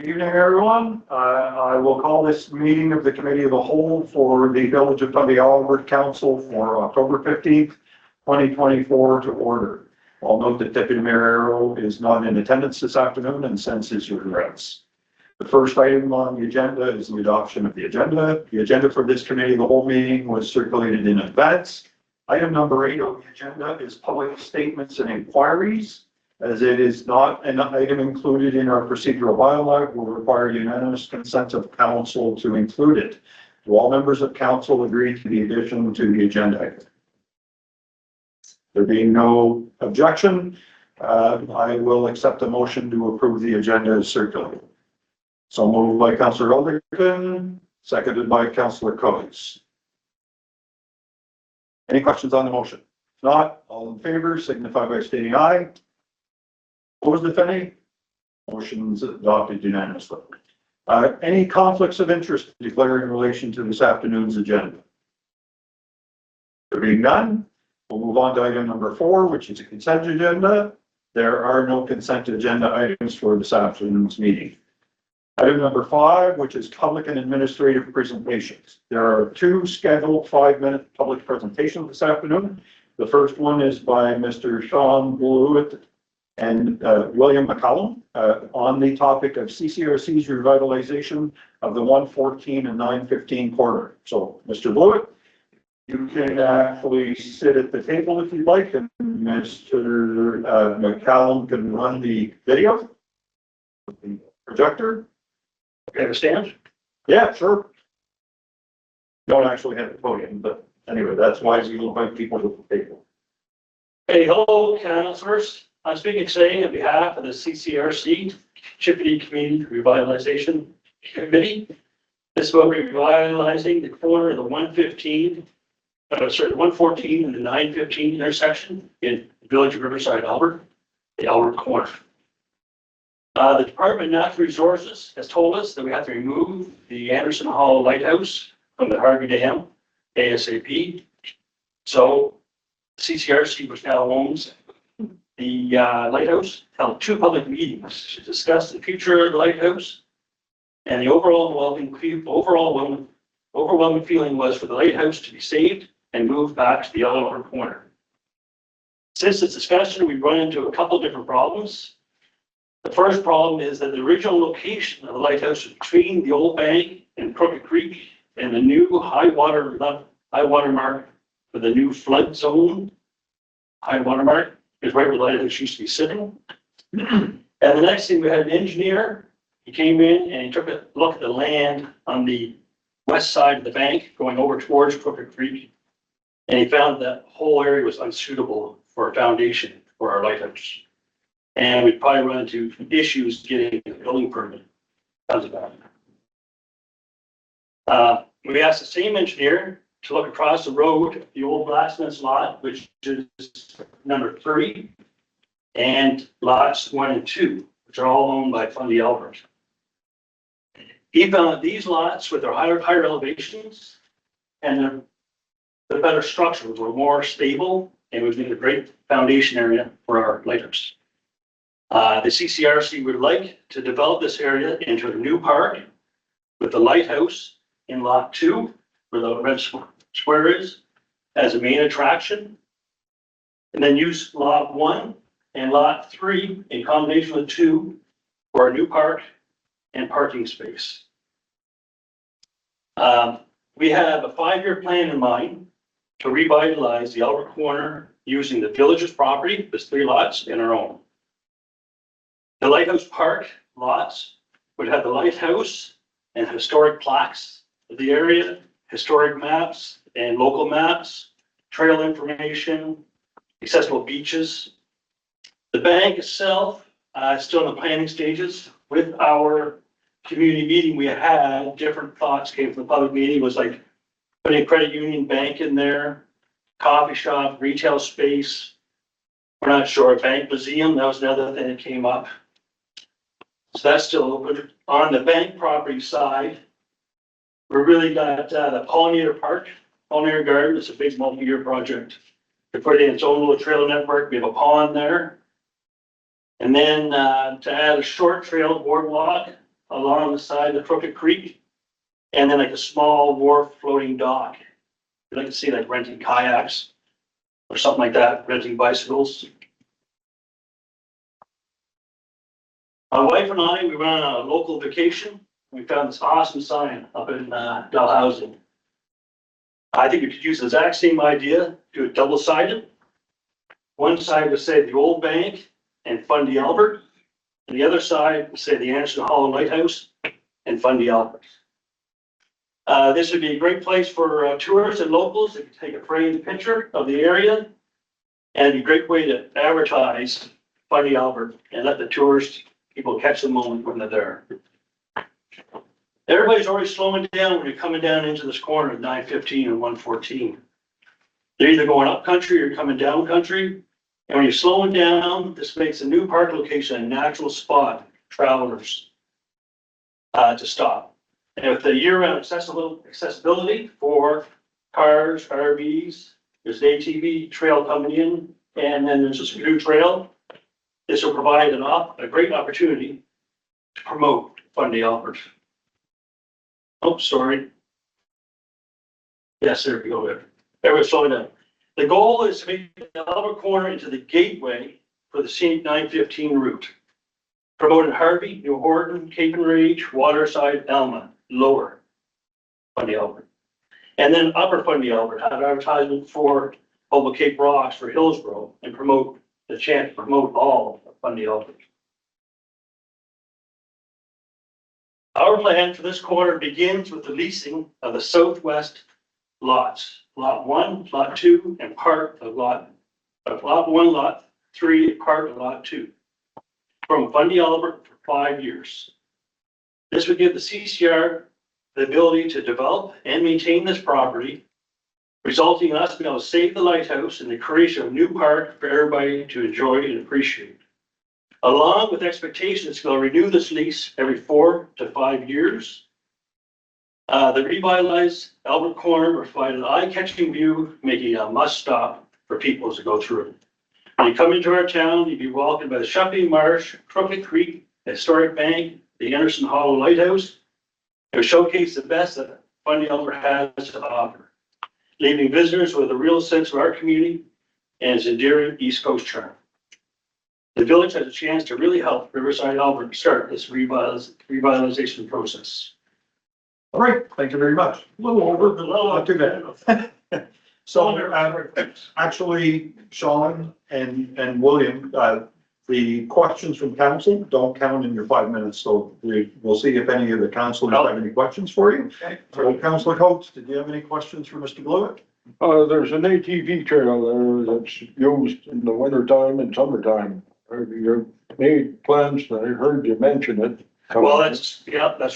Good evening, everyone. I will call this meeting of the Committee of the Whole for the Village of Fundy Albert Council for October 15th, 2024 to order. I'll note that Deputy Mayor Arrow is not in attendance this afternoon and sends his regrets. The first item on the agenda is the adoption of the agenda. The agenda for this Committee of the Whole meeting was circulated in advance. Item number 8 on the agenda is public statements and inquiries. As it is not an item included in our procedural bylaw, will require unanimous consent of council to include it. Do all members of council agree to the addition to the agenda? There being no objection, I will accept a motion to approve the agenda as circulated. So moved by Councillor Alderton, seconded by Councillor Coates. Any questions on the motion? If not, all in favor signify by stating aye. Opposed, if any? Motion's adopted unanimously. Any conflicts of interest to declare in relation to this afternoon's agenda? There being none, we'll move on to item number 4, which is a consent agenda. There are no consent agenda items for this afternoon's meeting. Item number 5, which is public and administrative presentations. There are 2 scheduled 5-minute public presentations this afternoon. The first one is by Mr. Sean Blewett and William McCallum on the topic of CCRC's revitalization of the 114 and 915 corridor. So, Mr. Blewett, you can actually sit at the table if you'd like, and Mr. McCallum can run the video, the projector. Okay, understand? Yeah, sure. Don't actually have the podium, but anyway, that's why we invite people to the table. Hey, hello, councillors. I'm speaking today on behalf of the CCRC, Chipoudie Community Revitalization Committee. This is about revitalizing the corner of the 114 and the 915 intersection in the village of Riverside, Albert, the Albert corner. The Department of Natural Resources has told us that we have to remove the Anderson Hall Lighthouse from the Harvey Dam ASAP. So CCRC, which now owns the lighthouse, held 2 public meetings to discuss the future of the lighthouse, and the overwhelming feeling was for the lighthouse to be saved and moved back to the Albert corner. Since this discussion, we've run into a couple of different problems. The first problem is that the original location of the lighthouse was between the old bank and Crooked Creek and the new high water mark for the new flood zone. High water mark is right where the lighthouse used to be sitting. And the next thing, we had an engineer. He came in and he took a look at the land on the west side of the bank going over towards Crooked Creek. And he found that whole area was unsuitable for a foundation for our lighthouse. And we'd probably run into issues getting a building permit because of that. We asked the same engineer to look across the road, the old blacksmith's lot, which is number 3, and lots 1 and 2, which are all owned by Fundy Albert. He found that these lots with their higher elevations and the better structures were more stable and would make a great foundation area for our lighthouse. The CCRC would like to develop this area into a new park with the lighthouse in lot 2, where the red square is, as a main attraction, and then use lot 1 and lot 3 in combination with 2 for a new park and parking space. We have a 5-year plan in mind to revitalize the Albert corner using the village's property, there's 3 lots, and our own. The Lighthouse Park lots would have the lighthouse and historic plaques of the area, historic maps and local maps, trail information, accessible beaches. The bank itself is still in the planning stages. With our community meeting, we had different thoughts came from the public meeting, was like putting a credit union bank in there, coffee shop, retail space. We're not sure, a bank museum, that was another thing that came up. So that's still open. On the bank property side, we really got the Pollinator Park, Pollinator Garden. It's a big multi-year project to put in its own little trail network. We have a pond there. And then to add a short trail boardwalk along the side of Crooked Creek, and then like a small wharf floating dock. You'd like to see like renting kayaks or something like that, renting bicycles. My wife and I, we went on a local vacation. We found this awesome sign up in Dalhousie. I think we could use the exact same idea, do it double-sided. One side would say the old bank and Fundy Albert, and the other side would say the Anderson Hollow Lighthouse and Fundy Albert. This would be a great place for tourists and locals that could take a framed picture of the area, and it'd be a great way to advertise Fundy Albert and let the tourist people catch the moment when they're there. Everybody's already slowing down when you're coming down into this corner at 915 and 114. They're either going up country or coming down country. And when you're slowing down, this makes a new park location a natural spot for travelers to stop. And with the year-round accessibility for cars, RVs, there's an ATV trail coming in, and then there's a skidoo trail. This will provide a great opportunity to promote Fundy Albert. Oh, sorry. Yes, there we go. Everyone's slowing down. The goal is to make the Albert Corner into the gateway for the scenic 915 route. Promoting Harvey, New Horton, Cape and Rage, Waterside, Alma, Lower Fundy Albert. And then Upper Fundy Albert had an advertisement for Oval Cape Rocks for Hillsborough and promote the chance to promote all of Fundy Albert. Our plan for this corner begins with the leasing of the southwest lots, lot 1, lot 2, and part of lot 1, lot 3, part of lot 2, from Fundy Albert for 5 years. This would give the CCR the ability to develop and maintain this property, resulting in us being able to save the lighthouse and the creation of a new park for everybody to enjoy and appreciate. Along with expectations, we'll renew this lease every 4 to 5 years. The revitalized Albert Corner will provide an eye-catching view, making a must-stop for people as they go through it. When you come into our town, you'll be welcomed by the Shupping Marsh, Crooked Creek, Historic Bank, the Anderson Hollow Lighthouse. It will showcase the best that Fundy Albert has to offer, leaving visitors with a real sense of our community and its endearing East Coast charm. The village has a chance to really help Riverside Albert start this revitalization process. All right, thank you very much. A little over, but not too bad. So, actually, Sean and William, the questions from council don't count in your 5 minutes, so we'll see if any of the councilors have any questions for you. Okay. So, Councilor Coates, did you have any questions for Mr. Blewett? There's an ATV trail there that's used in the winter time and summertime. You made plans, I heard you mention it. Well, that's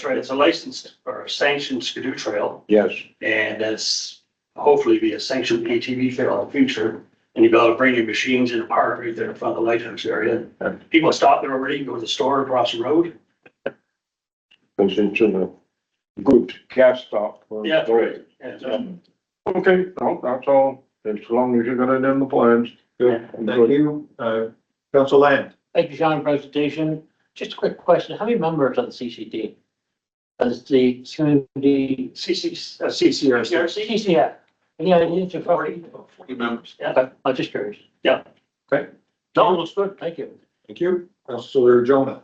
right. It's a licensed or a sanctioned skidoo trail, Yes, and it's hopefully be a sanctioned ATV trail in the future. And you'll be able to bring your machines in the park right there in front of the lighthouse area. People stop there already, go to the store across the road. because it's a good gas stop. Yeah, right. Yeah. Okay, no, that's all, as long as you got it in the plans. Good, thank you. Council Land. Thank you, Sean, presentation. Just a quick question. How many members of the CCD? Does the community CCRC. CCF? Any ideas of 40 members. Yeah. Okay, I'm just curious. Yeah. Okay. No, it looks good. Thank you. Thank you. Councilor Jonah.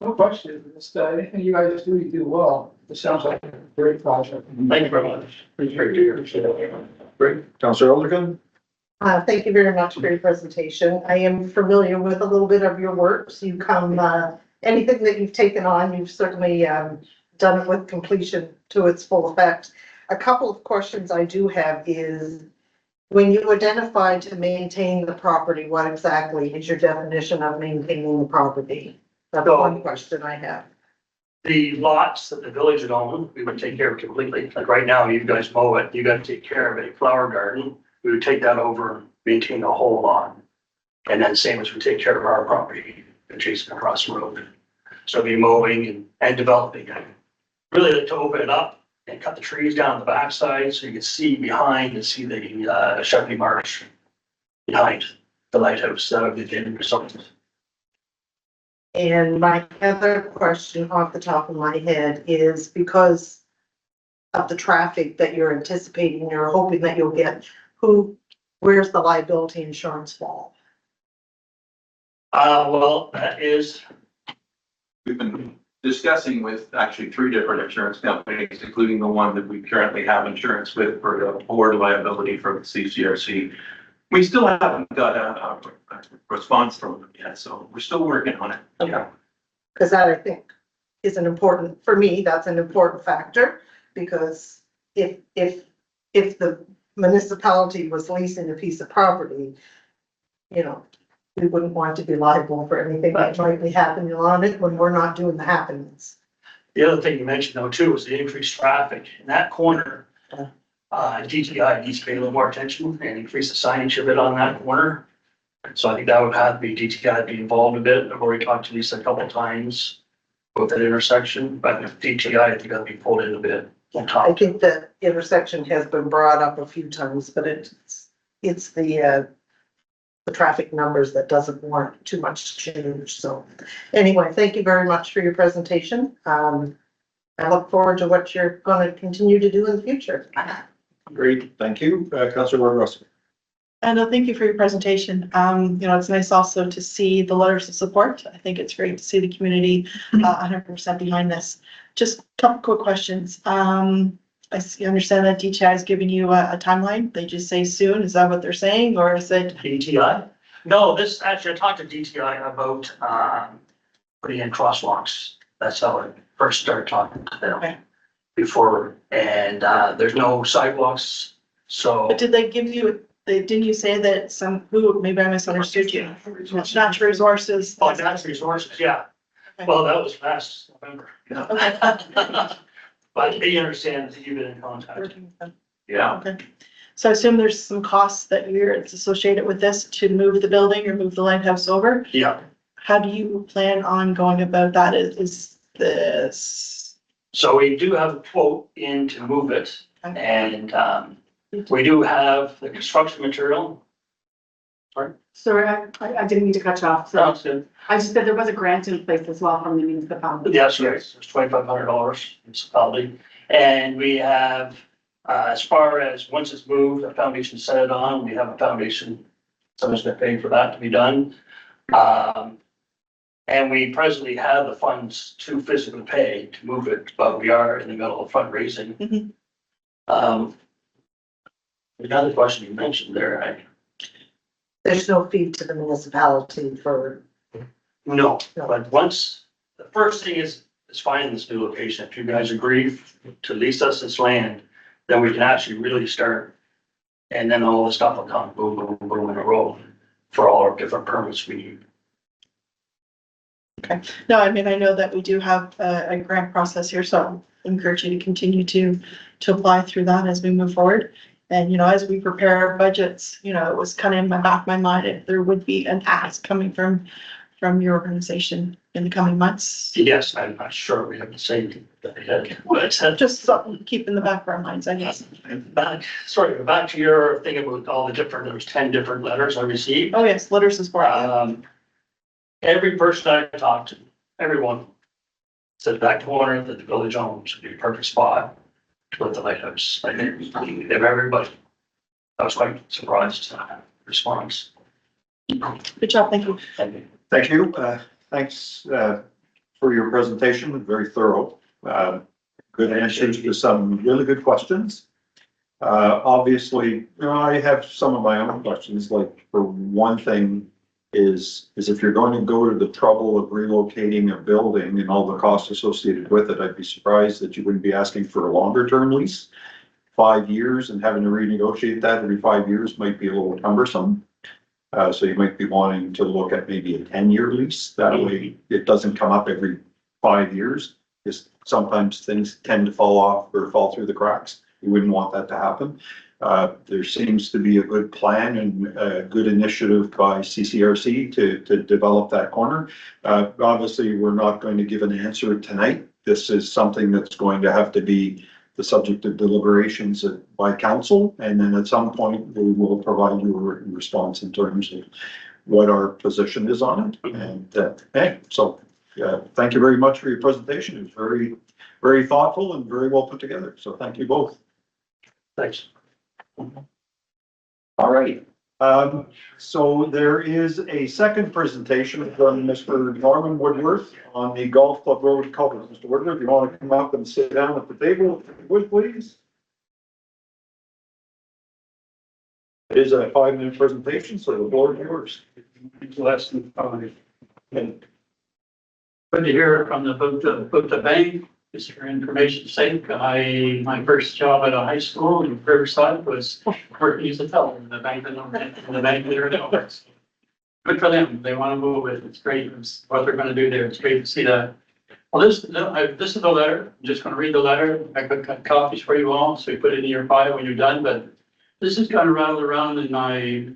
No question. Anything you guys do, you do well. It sounds like a great project. Thank you very much. Appreciate you. Great. Councilor Elderkin. Thank you very much for your presentation. I am familiar with a little bit of your works. You come, anything that you've taken on, you've certainly done it with completion to its full effect. A couple of questions I do have is, when you identify to maintain the property, what exactly is your definition of maintaining the property? That's one question I have. The lots that the village would own, we would take care of completely. Like right now, you guys mow it, you gotta take care of a flower garden. We would take that over, maintain the whole lawn. And then same as we take care of our property adjacent across the road. So be mowing and developing. I really like to open it up and cut the trees down the backside so you can see behind and see the Shupping Marsh behind the lighthouse. That would be the end result. And my other question off the top of my head is because of the traffic that you're anticipating, you're hoping that you'll get, where's the liability insurance fall? Well, that is, We've been discussing with actually 3 different insurance companies, including the one that we currently have insurance with for the board liability from the CCRC. We still haven't got a response from them yet, so we're still working on it. Yeah. Because that I think is an important, for me, that's an important factor, because if the municipality was leasing a piece of property, you know, we wouldn't want to be liable for anything that might be happening on it when we're not doing the happenings. the other thing you mentioned though too is the increased traffic in that corner. DTI needs to pay a little more attention and increase the signage a bit on that corner. So I think that would have to be DTI to be involved a bit. I've already talked to Lisa a couple of times with that intersection, but if DTI, I think that'd be pulled in a bit. I think the intersection has been brought up a few times, but it's the traffic numbers that doesn't warrant too much change. So anyway, thank you very much for your presentation. I look forward to what you're going to continue to do in the future. Great, thank you. Councillor Russell. And thank you for your presentation. It's nice also to see the letters of support. I think it's great to see the community 100% behind this. Just a couple quick questions. Understand that DTI is giving you a timeline. They just say soon. Is that what they're saying, or is it? DTI? No, this, actually, I talked to DTI about, putting in crosswalks. That's how I first started talking to them. Okay. Before, and, there's no sidewalks, so. But did they give you? Didn't you say that maybe I misunderstood you? Natural resources. Oh, natural resources, yeah. Okay. Well, that was last November. Okay. But they understand that you've been in contact. Working with them. Yeah. Okay. So I assume there's some costs that it's associated with this to move the building or move the lighthouse over. Yeah. How do you plan on going about that? Is this? So we do have a quote in to move it, Okay. and, we do have the construction material. Sorry, I didn't mean to cut you off. So Sounds good. I just said there was a grant in place as well from the municipality. Yes, yes, it's $2,500 municipality. And we have, as far as once it's moved, a foundation set it on, we have a foundation. Someone's gonna pay for that to be done. And we presently have the funds to physically pay to move it, but we are in the middle of fundraising. Mhm. Another question you mentioned there, There's no fee to the municipality for, no, but the first thing is finding this new location. If you guys agree to lease us this land, then we can actually really start. And then all the stuff will come, boom, boom, boom in a row for all our different permits we need. Okay. No, I mean, I know that we do have a grant process here, so I encourage you to continue to apply through that as we move forward. And, as we prepare our budgets, it was kind of in the back of my mind if there would be an ask coming from your organization in the coming months. Yes, I'm not sure we have the same, but Just something to keep in the back of our minds, I guess. back to your thing about all the different, there was 10 different letters I received. Oh, yes, letters of support. Every person I talked to, everyone said that corner that the village owns would be a perfect spot to put the lighthouse. I think everybody, I was quite surprised at that response. Good job, thank you. Thank you. Thanks for your presentation, very thorough. Good answers to some really good questions. Obviously, I have some of my own questions, like for one thing is if you're going to go to the trouble of relocating a building and all the costs associated with it, I'd be surprised that you wouldn't be asking for a longer term lease. 5 years and having to renegotiate that every 5 years might be a little cumbersome. So you might be wanting to look at maybe a 10-year lease. That way it doesn't come up every 5 years. Because sometimes things tend to fall off or fall through the cracks. You wouldn't want that to happen. There seems to be a good plan and a good initiative by CCRC to develop that corner. Obviously, we're not going to give an answer tonight. This is something that's going to have to be the subject of deliberations by council. And then at some point, we will provide you a written response in terms of what our position is on it. And, hey, so, thank you very much for your presentation. It was very, very thoughtful and very well put together. So thank you both. Thanks. All right. So there is a second presentation from Mr. Norman Woodworth on the Golf Club Road culvert. Mr. Woodworth, you want to come up and sit down at the table, if you would, please? It is a 5-minute presentation, so the floor is yours. Less than 5. And good to hear from the bank. Just for information's sake, my first job at a high school in Riverside was working as a teller in the bank there. Good for them. They want to move it. It's great. It's what they're going to do there. It's great to see that. Well, this is the letter. I'm just going to read the letter. I could cut copies for you all, so you put it in your file when you're done. But this is kind of rattled around in my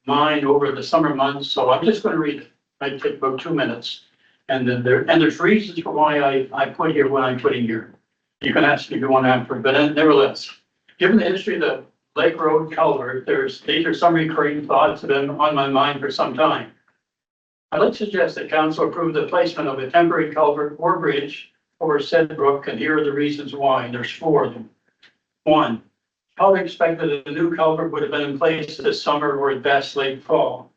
mind over the summer months, so I'm just going to read it. Might take about 2 minutes. And then there's reasons for why I put here what I'm putting here. You can ask if you want to answer, but nevertheless, given the history of the Lake Road culvert, these are some recurring thoughts that have been on my mind for some time. I'd like to suggest that council approve the placement of a temporary culvert or bridge over said brook, and here are the reasons why. There's 4 of them. 1, probably expected that the new culvert would have been in place this summer or at best late fall.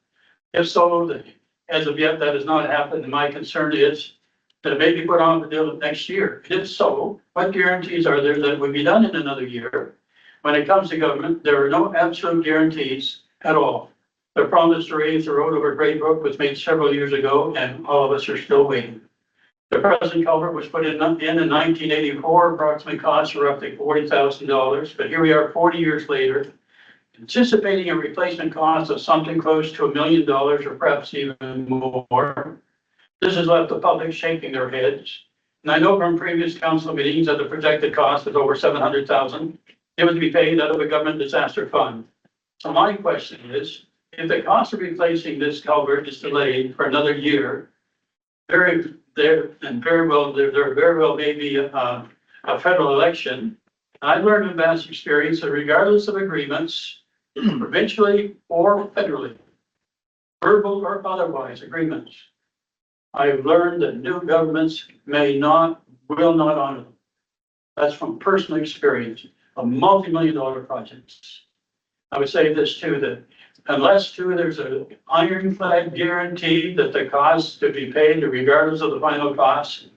If so, as of yet, that has not happened, and my concern is that it may be put on until next year. If so, what guarantees are there that it would be done in another year? When it comes to government, there are no absolute guarantees at all. The promise to raise the road over Great Brook was made several years ago, and all of us are still waiting. The present culvert was put in 1984, approximate costs were roughly $40,000, but here we are 40 years later, anticipating a replacement cost of something close to $1 million or perhaps even more. This has left the public shaking their heads. And I know from previous council meetings that the projected cost is over $700,000. It would be paid out of a government disaster fund. So my question is, if the cost of replacing this culvert is delayed for another year, there very well may be a federal election. I've learned in past experience that regardless of agreements, provincially or federally, verbal or otherwise agreements, I've learned that new governments will not honor them. That's from personal experience of multi-million-dollar projects. I would say this too, that unless there's an ironclad guarantee that the costs to be paid regardless of the final cost,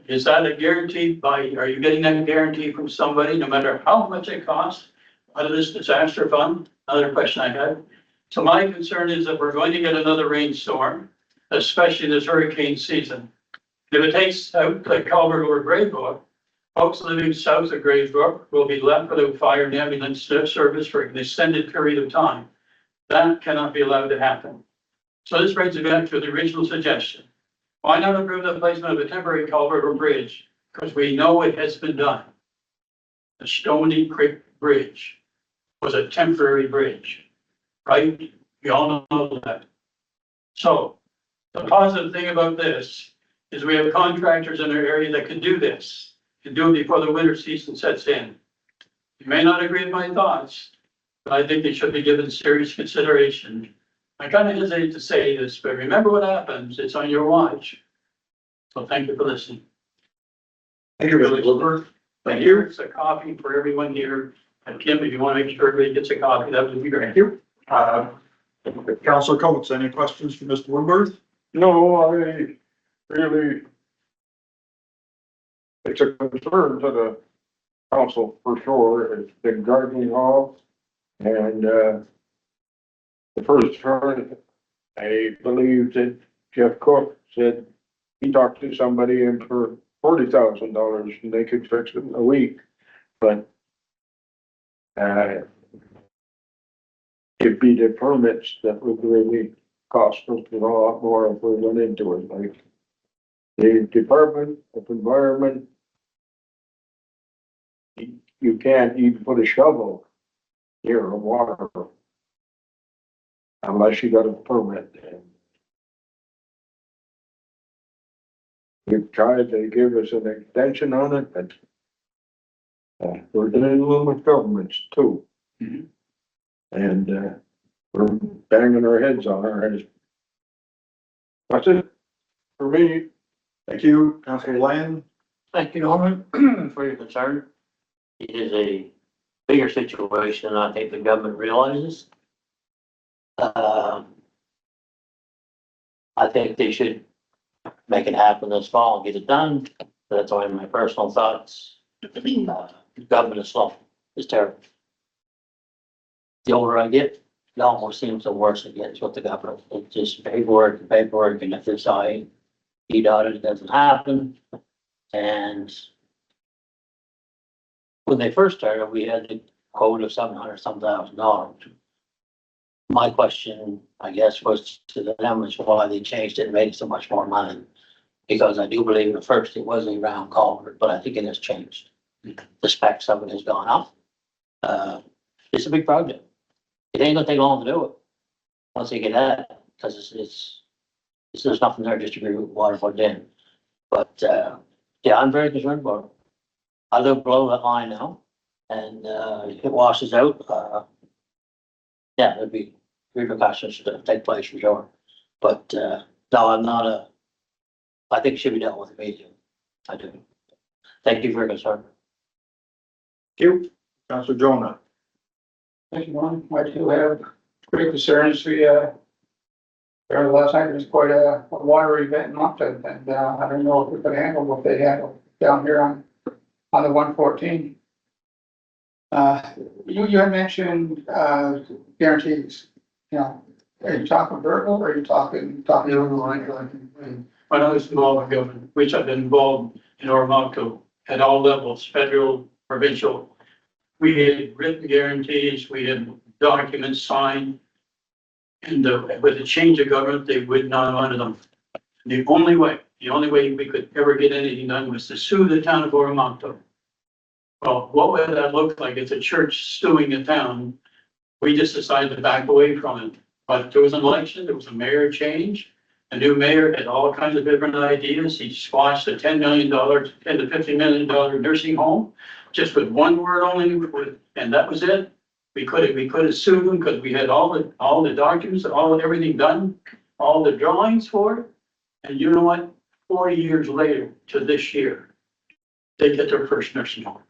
is that a guarantee are you getting that guarantee from somebody, no matter how much it costs, out of this disaster fund? Another question I had. So my concern is that we're going to get another rainstorm, especially this hurricane season. If it takes out the culvert over Grey Brook, folks living south of Grey Brook will be left without fire and ambulance service for an extended period of time. That cannot be allowed to happen. So this brings me back to the original suggestion. Why not approve the placement of a temporary culvert or bridge? Because we know it has been done. The Stony Creek Bridge was a temporary bridge, right? We all know that. So the positive thing about this is we have contractors in our area that can do this, can do it before the winter season sets in. You may not agree with my thoughts, but I think they should be given serious consideration. I kind of hesitate to say this, but remember what happens. It's on your watch. So thank you for listening. Thank you, Mr. Woodworth. Thank you. Here's a copy for everyone here. And Kim, if you want to make sure everybody gets a copy, that would be great. Thank you. Councillor Coates, any questions for Mr. Woodworth? No, I really, it's a concern to the council for sure. It's been driving off. And, the first turn, I believe that Jeff Cook said he talked to somebody and for $40,000 and they could fix it in a week. But, it'd be the permits that would really cost us a lot more if we went into it, like the Department of Environment. You can't even put a shovel near a water unless you got a permit. We've tried to give us an extension on it, but we're dealing with governments too. Mhm. And we're banging our heads on our heads That's it for me. Thank you, Councillor Lyon. Thank you, Norman, for your concern. It is a bigger situation than I think the government realizes. I think they should make it happen this fall and get it done. That's only my personal thoughts. Government is slow, it's terrible. The older I get, it almost seems the worse it gets with the government. It's just paperwork and paperwork, and if it's it doesn't happen. And when they first started, we had the quote of $700,000. My question, I guess, was to them is why they changed it and made so much more money. Because I do believe at first it was a round culvert, but I think it has changed. The specs of it has gone up. It's a big project. It ain't gonna take long to do it. Once they get at it, because there's nothing there just to be water put in. But, yeah, I'm very concerned about it. I live below that line now, and, if it washes out, yeah, there'd be repercussions to take place for sure. But, no, I think it should be dealt with immediately. I do. Thank you for your concern. Thank you, Councillor Jonah. Thank you, Ron. I do have great concerns. There last night, there was quite a water event in Moncton, and, I don't know if we could handle what they handled down here on the 114. You had mentioned, guarantees, are you talking verbal or are you talking? When I was involved in government, which I've been involved in Oromocto at all levels, federal, provincial. We had written guarantees, we had documents signed. And with the change of government, they would not honor them. The only way we could ever get anything done was to sue the town of Oromocto. Well, what would that look like? It's a church suing a town. We just decided to back away from it. But there was an election, there was a mayor change. A new mayor had all kinds of different ideas. He squashed a $10 to $50 million nursing home, just with one word only, and that was it. We could have sued them because we had all the documents, everything done, all the drawings for it. And you know what? 40 years later to this year, they get their first nursing home.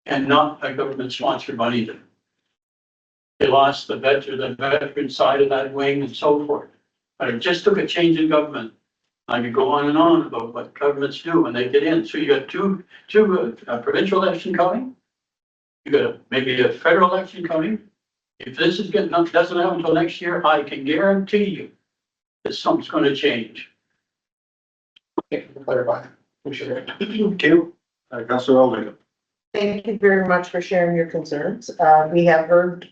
And not a government sponsored one either. They lost the veteran side of that wing and so forth. But it just took a change in government. I could go on and on about what governments do when they get in. So you got two provincial election coming. You got maybe a federal election coming. If this doesn't happen until next year, I can guarantee you that something's going to change. Thank you for clarifying. Appreciate it. Thank you, Councillor Elder. Thank you very much for sharing your concerns. We have heard,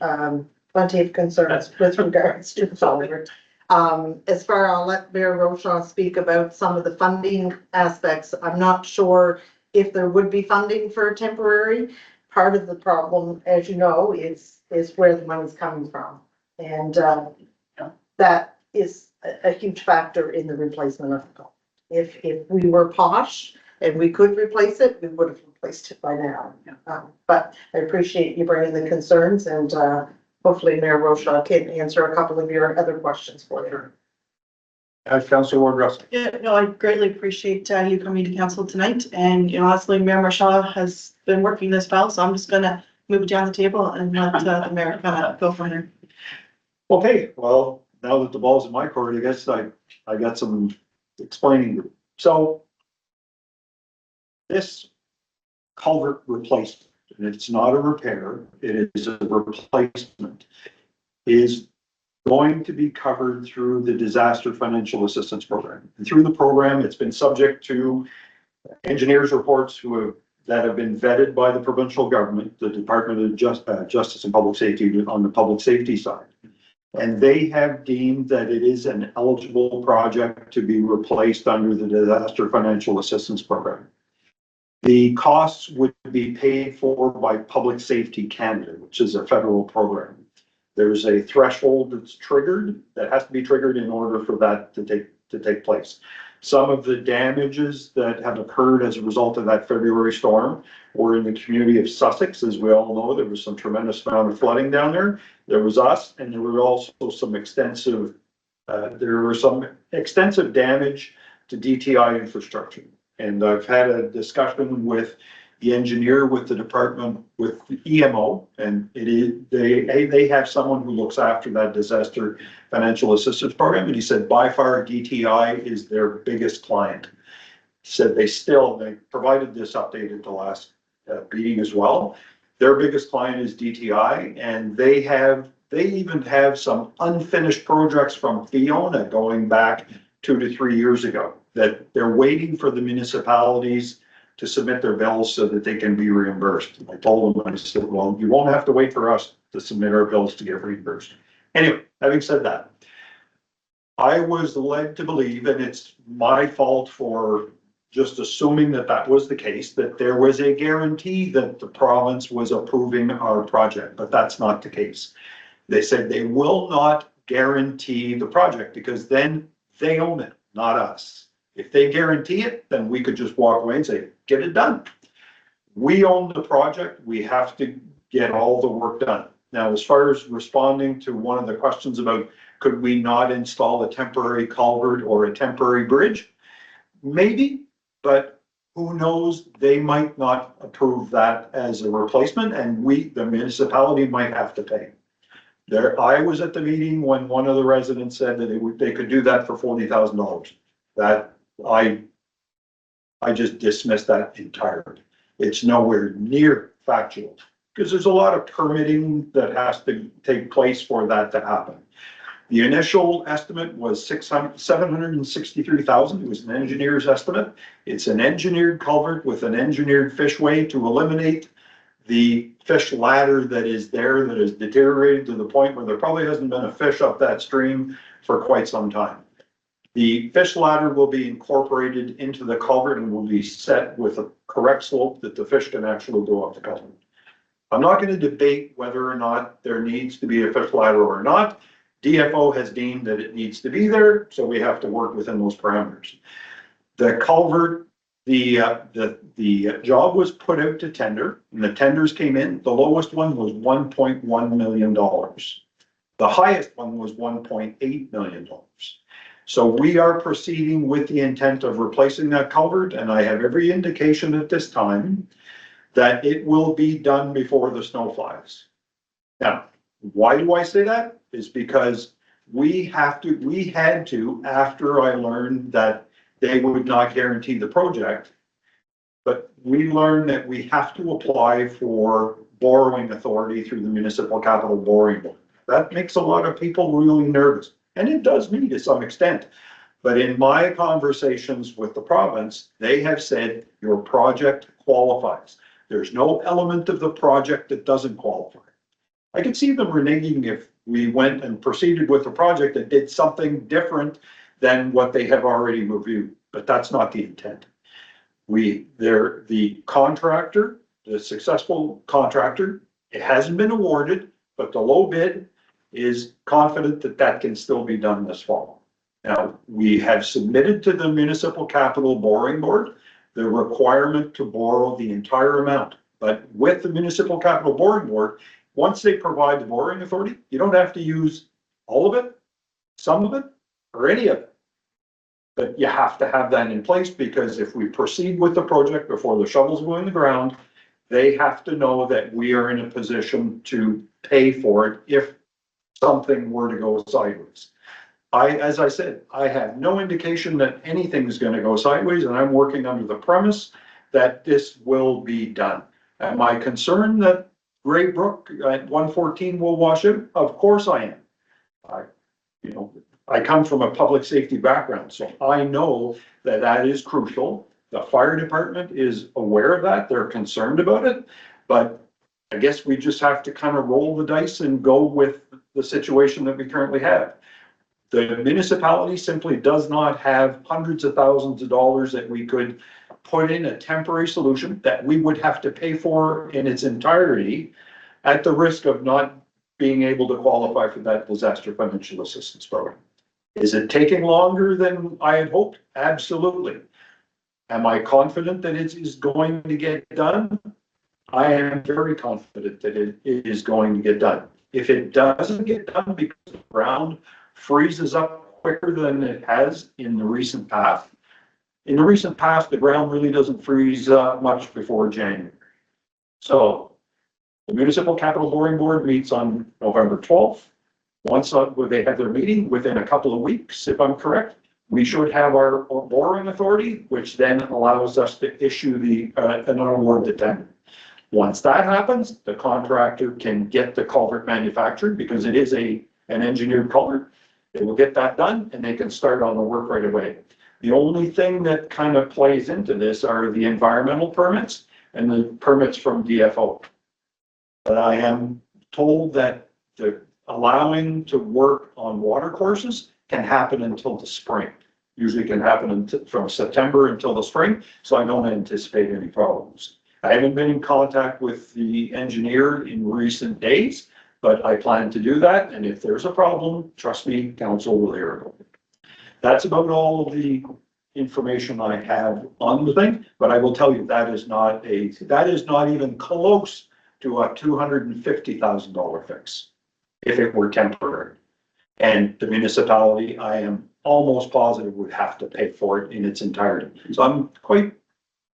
plenty of concerns with regards to the culvert. I'll let Mayor Rochon speak about some of the funding aspects. I'm not sure if there would be funding for a temporary. Part of the problem, as you know, is where the money's coming from. And, that is a huge factor in the replacement of the culvert. If we were posh and we could replace it, we would have replaced it by now. But I appreciate you bringing the concerns, and, hopefully Mayor Rochon can answer a couple of your other questions for you. Councillor Ward Russell. Yeah, no, I greatly appreciate you coming to council tonight, and honestly, Mayor Marshall has been working this file, so I'm just gonna move it down the table and let the mayor kind of go from there. Okay, well, now that the ball's in my court, I guess I got some explaining to do. So this culvert replacement, and it's not a repair, it is a replacement, is going to be covered through the Disaster Financial Assistance Program. And through the program, it's been subject to engineers' reports that have been vetted by the provincial government, the Department of Justice and Public Safety on the public safety side. And they have deemed that it is an eligible project to be replaced under the Disaster Financial Assistance Program. The costs would be paid for by Public Safety Canada, which is a federal program. There's a threshold that's triggered, that has to be triggered in order for that to take place. Some of the damages that have occurred as a result of that February storm were in the community of Sussex. As we all know, there was some tremendous amount of flooding down there. There was us, and there were also some extensive There was some extensive damage to DTI infrastructure. And I've had a discussion with the engineer with the department, with the EMO, and it is, they have someone who looks after that disaster financial assistance program. And he said by far DTI is their biggest client. He said they provided this update at the last meeting as well. Their biggest client is DTI, and they even have some unfinished projects from Fiona going back 2 to 3 years ago that they're waiting for the municipalities to submit their bills so that they can be reimbursed. I told them, I said, well, you won't have to wait for us to submit our bills to get reimbursed. Anyway, having said that, I was led to believe, and it's my fault for just assuming that that was the case, that there was a guarantee that the province was approving our project, but that's not the case. They said they will not guarantee the project because then they own it, not us. If they guarantee it, then we could just walk away and say, get it done. We own the project. We have to get all the work done. Now, as far as responding to one of the questions about could we not install a temporary culvert or a temporary bridge? Maybe, but who knows? They might not approve that as a replacement, and the municipality might have to pay. I was at the meeting when one of the residents said that they could do that for $40,000. That I just dismissed that entirely. It's nowhere near factual because there's a lot of permitting that has to take place for that to happen. The initial estimate was $763,000. It was an engineer's estimate. It's an engineered culvert with an engineered fishway to eliminate the fish ladder that is there that is deteriorated to the point where there probably hasn't been a fish up that stream for quite some time. The fish ladder will be incorporated into the culvert and will be set with a correct slope that the fish can actually go up the culvert. I'm not going to debate whether or not there needs to be a fish ladder or not. DFO has deemed that it needs to be there, so we have to work within those parameters. The culvert, the job was put out to tender, and the tenders came in. The lowest one was $1.1 million. The highest one was $1.8 million. So we are proceeding with the intent of replacing that culvert, and I have every indication at this time that it will be done before the snow flies. Now, why do I say that? Is because we had to, after I learned that they would not guarantee the project, but we learned that we have to apply for borrowing authority through the Municipal Capital Borrowing Board. That makes a lot of people really nervous, and it does me to some extent. But in my conversations with the province, they have said your project qualifies. There's no element of the project that doesn't qualify. I could see them reneging if we went and proceeded with a project that did something different than what they have already reviewed, but that's not the intent. The contractor, the successful contractor, it hasn't been awarded, but the low bid is confident that that can still be done this fall. Now, we have submitted to the Municipal Capital Borrowing Board the requirement to borrow the entire amount, but with the Municipal Capital Borrowing Board, once they provide the borrowing authority, you don't have to use all of it, some of it, or any of it. But you have to have that in place because if we proceed with the project before the shovels go in the ground, they have to know that we are in a position to pay for it if something were to go sideways. As I said, I have no indication that anything is going to go sideways, and I'm working under the premise that this will be done. Am I concerned that Gray Brook at 114 will wash out? Of course I am. I come from a public safety background, so I know that that is crucial. The fire department is aware of that. They're concerned about it, but I guess we just have to kind of roll the dice and go with the situation that we currently have. The municipality simply does not have hundreds of thousands of dollars that we could put in a temporary solution that we would have to pay for in its entirety at the risk of not being able to qualify for that disaster financial assistance program. Is it taking longer than I had hoped? Absolutely. Am I confident that it is going to get done? I am very confident that it is going to get done. If it doesn't get done because the ground freezes up quicker than it has in the recent past. In the recent past, the ground really doesn't freeze much before January. So the Municipal Capital Boring Board meets on November 12th. Once they have their meeting, within a couple of weeks, if I'm correct, we should have our borrowing authority, which then allows us to issue an award to tender. Once that happens, the contractor can get the culvert manufactured because it is an engineered culvert. They will get that done and they can start on the work right away. The only thing that kind of plays into this are the environmental permits and the permits from DFO. But I am told that the allowing to work on water courses can happen until the spring. Usually can happen from September until the spring, so I don't anticipate any problems. I haven't been in contact with the engineer in recent days, but I plan to do that, and if there's a problem, trust me, council will hear about it. That's about all of the information I have on the thing, but I will tell you that is not even close to a $250,000 fix if it were temporary. And the municipality, I am almost positive, would have to pay for it in its entirety. So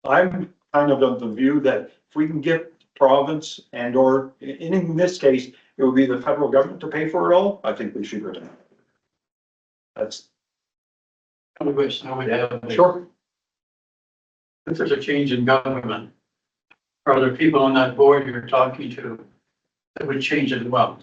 I'm kind of the view that if we can get province and or in this case, it would be the federal government to pay for it all, I think we should go down. That's One question I would have. sure. If there's a change in government, are there people on that board you're talking to that would change as well?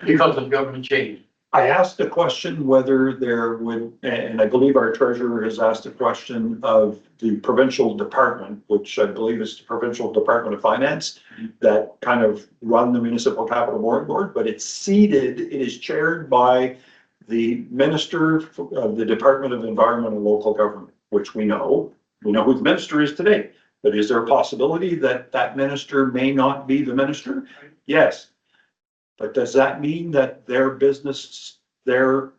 Because of government change. I asked the question whether there would, and I believe our treasurer has asked a question of the provincial department, which I believe is the Provincial Department of Finance, that kind of run the Municipal Capital Board, but it's seated, it is chaired by the Minister of the Department of Environment and Local Government, which we know who the minister is today. But is there a possibility that that minister may not be the minister? Yes. But does that mean that their business, their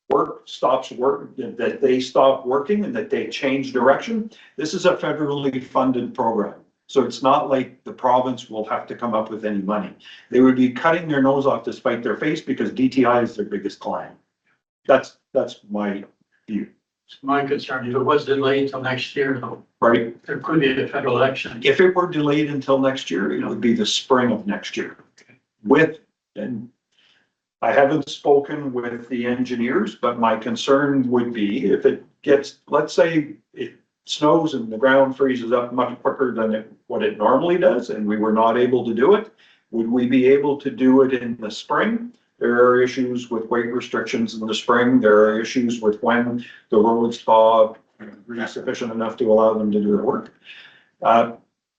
work stops work, that they stop working and that they change direction? This is a federally funded program. So it's not like the province will have to come up with any money. They would be cutting their nose off to spite their face because DTI is their biggest client. That's my view. My concern, if it was delayed till next year, though, Right? there could be a federal election. If it were delayed until next year, it would be the spring of next year. And I haven't spoken with the engineers, but my concern would be if it gets, let's say it snows and the ground freezes up much quicker than what it normally does, and we were not able to do it, would we be able to do it in the spring? There are issues with weight restrictions in the spring. There are issues with when the roads thaw sufficient enough to allow them to do their work.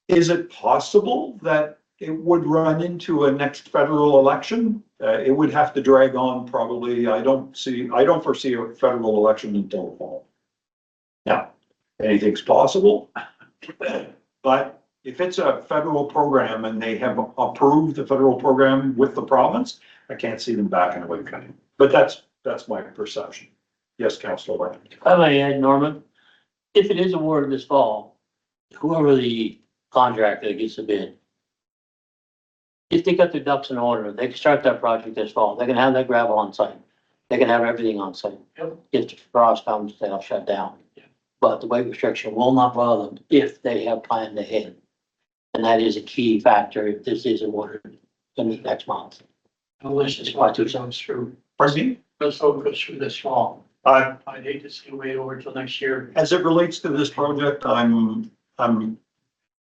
Is it possible that it would run into a next federal election? It would have to drag on probably. I don't foresee a federal election until the fall. Now, anything's possible, but if it's a federal program and they have approved the federal program with the province, I can't see them backing away from it. But that's my perception. Yes, Councilor Lang. If I may add, Norman, if it is awarded this fall, whoever the contractor gets the bid, if they got their ducks in order, they can start that project this fall. They can have that gravel on site. They can have everything on site. Yep. If the frost comes, they'll shut down. But the weight restriction will not bother them if they have planned ahead. And that is a key factor if this is awarded in the next month. Unless this goes through, Pardon me? let's hope it goes through this fall. I'd hate to see it wait over till next year. As it relates to this project, I'm an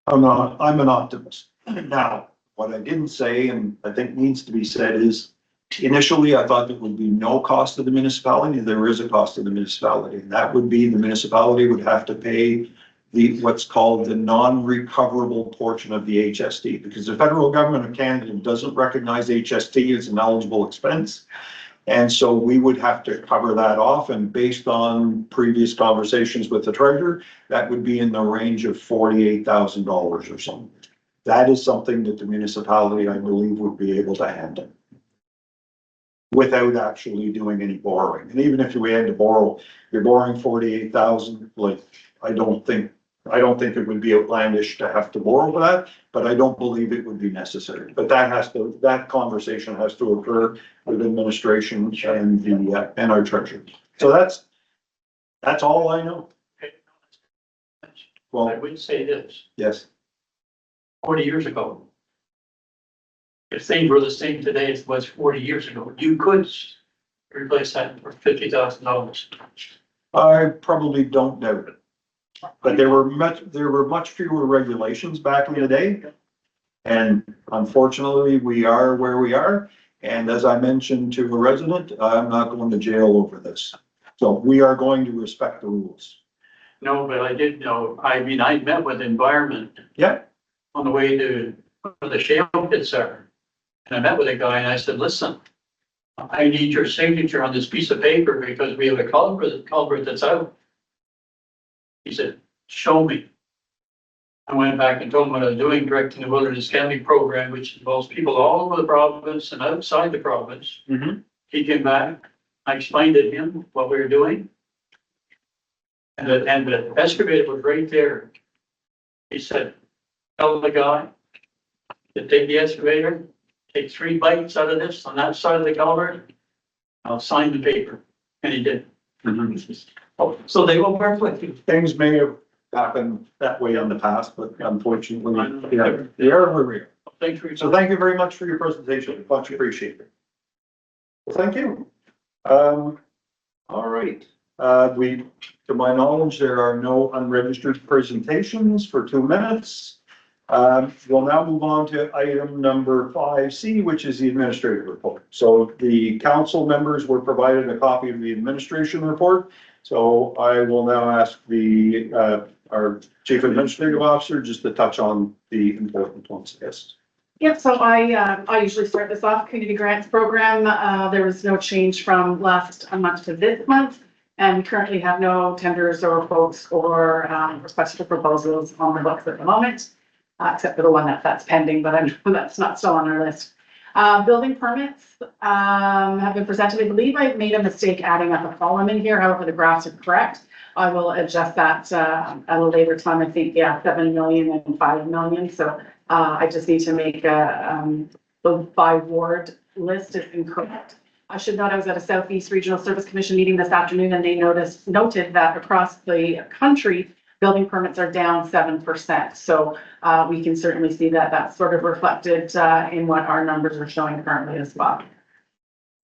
optimist. Now, what I didn't say, and I think needs to be said, is initially I thought there would be no cost to the municipality. There is a cost to the municipality, and that would be the municipality would have to pay what's called the non-recoverable portion of the HST, because the federal government of Canada doesn't recognize HST as an eligible expense. And so we would have to cover that off, and based on previous conversations with the treasurer, that would be in the range of $48,000 or something. That is something that the municipality, I believe, would be able to handle without actually doing any borrowing. And even if we had to borrow, you're borrowing 48,000, like, I don't think I don't think it would be outlandish to have to borrow that, but I don't believe it would be necessary. But that conversation has to occur with administration and and our treasurer. So that's all I know. I Well, would say this, yes, 40 years ago, if things were the same today as it was 40 years ago, you could replace that for $50,000. I probably don't doubt it. But there were much fewer regulations back in the day. And unfortunately, we are where we are. And as I mentioned to a resident, I'm not going to jail over this. So we are going to respect the rules. No, but I did know, I mean, I met with environment. Yeah. On the way to where the shale pits are. And I met with a guy and I said, listen, I need your signature on this piece of paper because we have a culvert that's out. He said, show me. I went back and told him what I was doing, directing the Wilderness County program, which involves people all over the province and outside the province. Mhm. He came back, I explained to him what we were doing. And the excavator was right there. He said, tell the guy to take the excavator, take 3 bites out of this on that side of the culvert. I'll sign the paper. And he did. Oh, so they will work with you. Things may have happened that way in the past, but unfortunately, yeah, they are where we are. Thanks for your So time. thank you very much for your presentation. Much appreciated. Well, thank you. All right. To my knowledge, there are no unregistered presentations for 2 minutes. We'll now move on to item number 5C, which is the administrative report. So the council members were provided a copy of the administration report. So I will now ask our chief administrative officer just to touch on the important ones. Yes. Yep, so I usually start this off, community grants program. There was no change from last month to this month. And we currently have no tenders or quotes or requests for proposals on the books at the moment, except for the one that's pending, but that's not still on our list. Building permits have been presented. I believe I made a mistake adding up a column in here. However, the graphs are correct. I will adjust that at a later time. I think, yeah, 7 million and 5 million. So I just need to make the by ward list is incorrect. I should note I was at a Southeast Regional Service Commission meeting this afternoon and they noted that across the country, building permits are down 7%. So we can certainly see that that's sort of reflected in what our numbers are showing currently as well.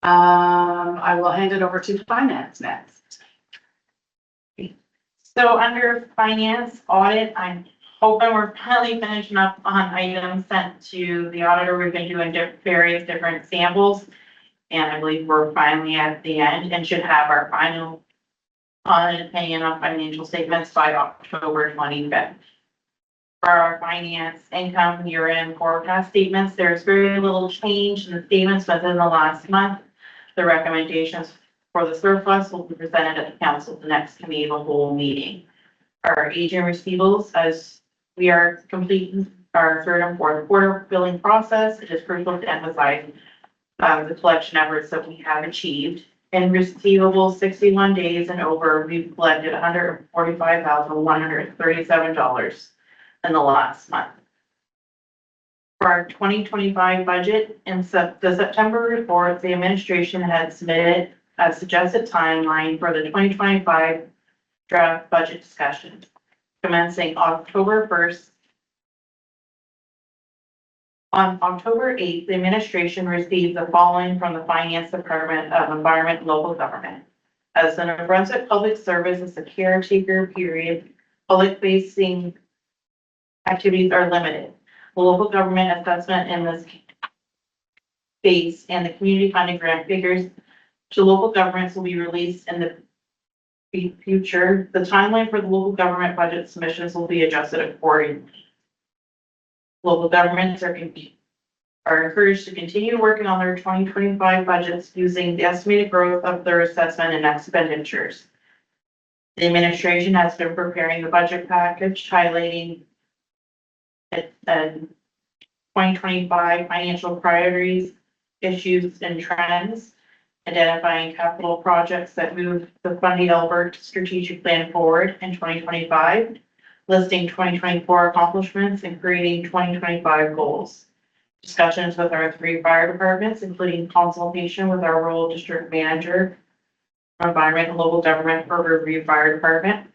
I will hand it over to finance next. So under finance audit, I'm hoping we're finally finishing up on items sent to the auditor. We've been doing various different samples. And I believe we're finally at the end and should have our final audit opinion on financial statements by October 25th. For our finance income year-end forecast statements, there's very little change in the statements within the last month. The recommendations for the surplus will be presented at the council at the next committee of the whole meeting. Our aging receivables, as we are completing our 3rd and 4th quarter billing process, it is crucial to emphasize the collection efforts that we have achieved. In receivables 61 days and over, we've collected $145,137 in the last month. For our 2025 budget, in the September report, the administration had submitted a suggested timeline for the 2025 draft budget discussion, commencing October 1st. On October 8th, the administration received the following from the Finance Department of Environment and Local Government. As the New Brunswick Public Service is a caretaker period, public-facing activities are limited. The local government assessment in this case and the community funding grant figures to local governments will be released in the future. The timeline for the local government budget submissions will be adjusted accordingly. Local governments are encouraged to continue working on their 2025 budgets using the estimated growth of their assessment and expenditures. The administration has been preparing the budget package highlighting 2025 financial priorities, issues, and trends, identifying capital projects that move the Fundy Albert strategic plan forward in 2025, listing 2024 accomplishments and creating 2025 goals. Discussions with our 3 fire departments, including consultation with our rural district manager, environment and local government for Riverview Fire Department.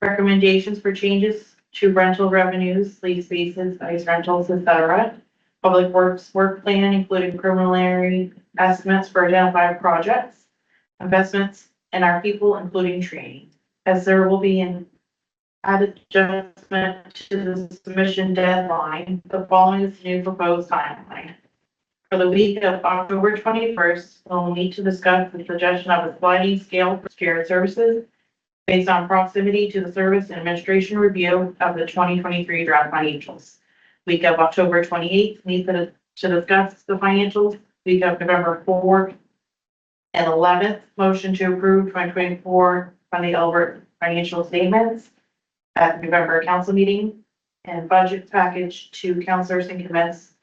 Recommendations for changes to rental revenues, lease spaces, ice rentals, etc. Public Works work plan, including preliminary estimates for identified projects. Investments in our people, including training, as there will be an added adjustment to the submission deadline. The following is the new proposed timeline. For the week of October 21st, we'll meet to discuss the suggestion of a sliding scale for shared services based on proximity to the service and administration review of the 2023 draft financials. Week of October 28th, meet to discuss the financials. Week of November 4th and 11th, motion to approve 2024 Fundy Albert financial statements at the November council meeting, and budget package to councilors and commence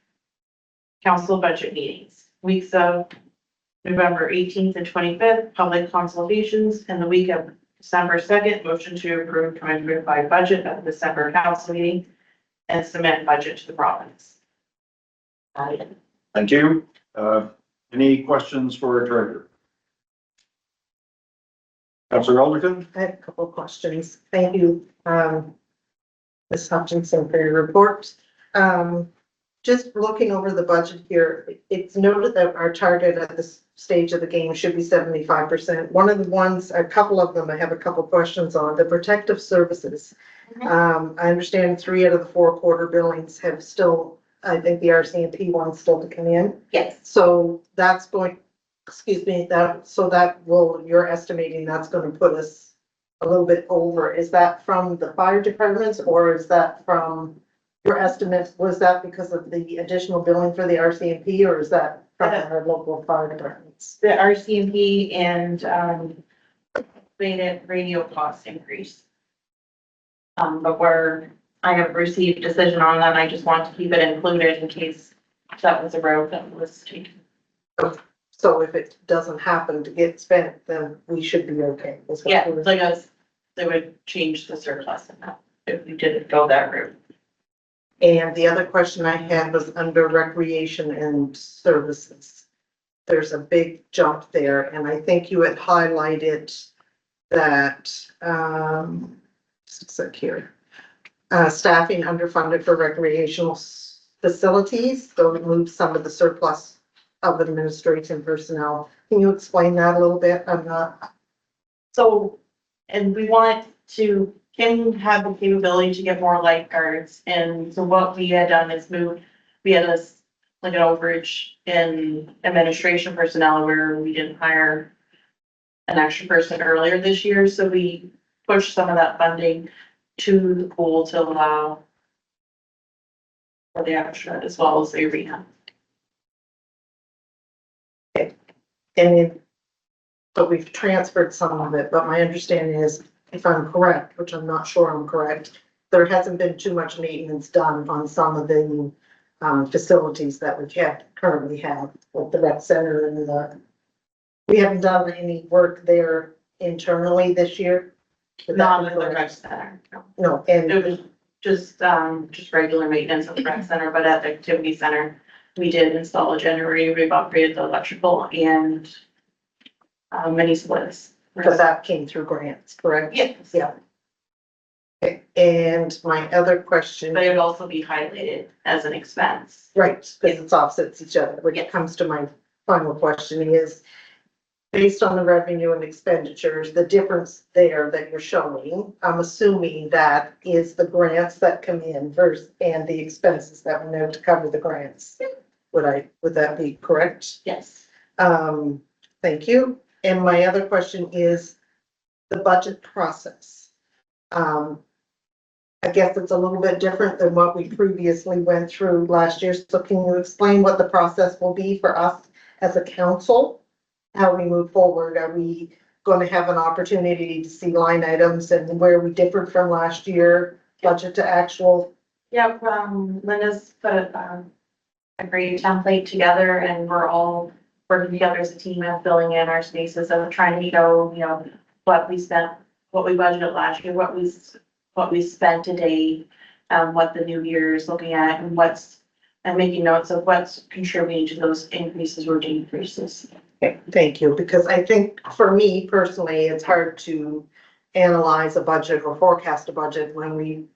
council budget meetings. Weeks of November 18th and 25th, public consultations, and the week of December 2nd, motion to approve 2025 budget at the December council meeting and submit budget to the province. Thank you. Any questions for our treasurer? Councillor Alderton? I have a couple of questions. Thank you, Ms. Hutchinson, for your report. Just looking over the budget here, it's noted that our target at this stage of the game should be 75%. One of the ones, a couple of them, I have a couple questions on. The protective services. I understand 3 out of the 4 quarter billings have still, I think the RCMP one's still to come in. Yes. So that's going, excuse me, you're estimating that's going to put us a little bit over. Is that from the fire departments, or is that from your estimate? Was that because of the additional billing for the RCMP, or is that from our local fire departments? The RCMP and, radio cost increase. But I have received decision on that, and I just want to keep it included in case that was a road that was taken. So if it doesn't happen to get spent, then we should be okay. is what Yeah, we're- like us, they would change the surplus in that if we didn't go that route. And the other question I had was under recreation and services. There's a big jump there, and I think you had highlighted that, just a sec here. Staffing underfunded for recreational facilities, so remove some of the surplus of administration personnel. Can you explain that a little bit? I'm not. So, and we want to, Kim had the capability to get more lifeguards, and so what we had done is we had like an overage in administration personnel where we didn't hire an extra person earlier this year, so we pushed some of that funding to the pool to allow for the extra as well as the arena. But we've transferred some of it, but my understanding is, if I'm correct, which I'm not sure I'm correct, there hasn't been too much maintenance done on some of the facilities that we currently have, like the rec center and we haven't done any work there internally this year. Not in the rec center, no. No, and It was just regular maintenance of the rec center, but at the activity center, we did install a generator, we've upgraded the electrical and mini splits. because that came through grants, correct? Yes. Yeah. Okay, and my other question. But it would also be highlighted as an expense. Right, because it's offsets each other. When it comes to my final question is, based on the revenue and expenditures, the difference there that you're showing, I'm assuming that is the grants that come in versus, and the expenses that we know to cover the grants. Would that be correct? Yes. Thank you. And my other question is the budget process. I guess it's a little bit different than what we previously went through last year. So can you explain what the process will be for us as a council? How we move forward? Are we going to have an opportunity to see line items and where we differed from last year, budget to actual? Yeah, Linda's put a great template together, and we're all working together as a team of filling in our spaces of trying to show, what we spent, what we budgeted last year, what what we spent today, what the new year is looking at and and making notes of what's contributing to those increases or decreases. Okay, thank you, because I think for me personally, it's hard to analyze a budget or forecast a budget when we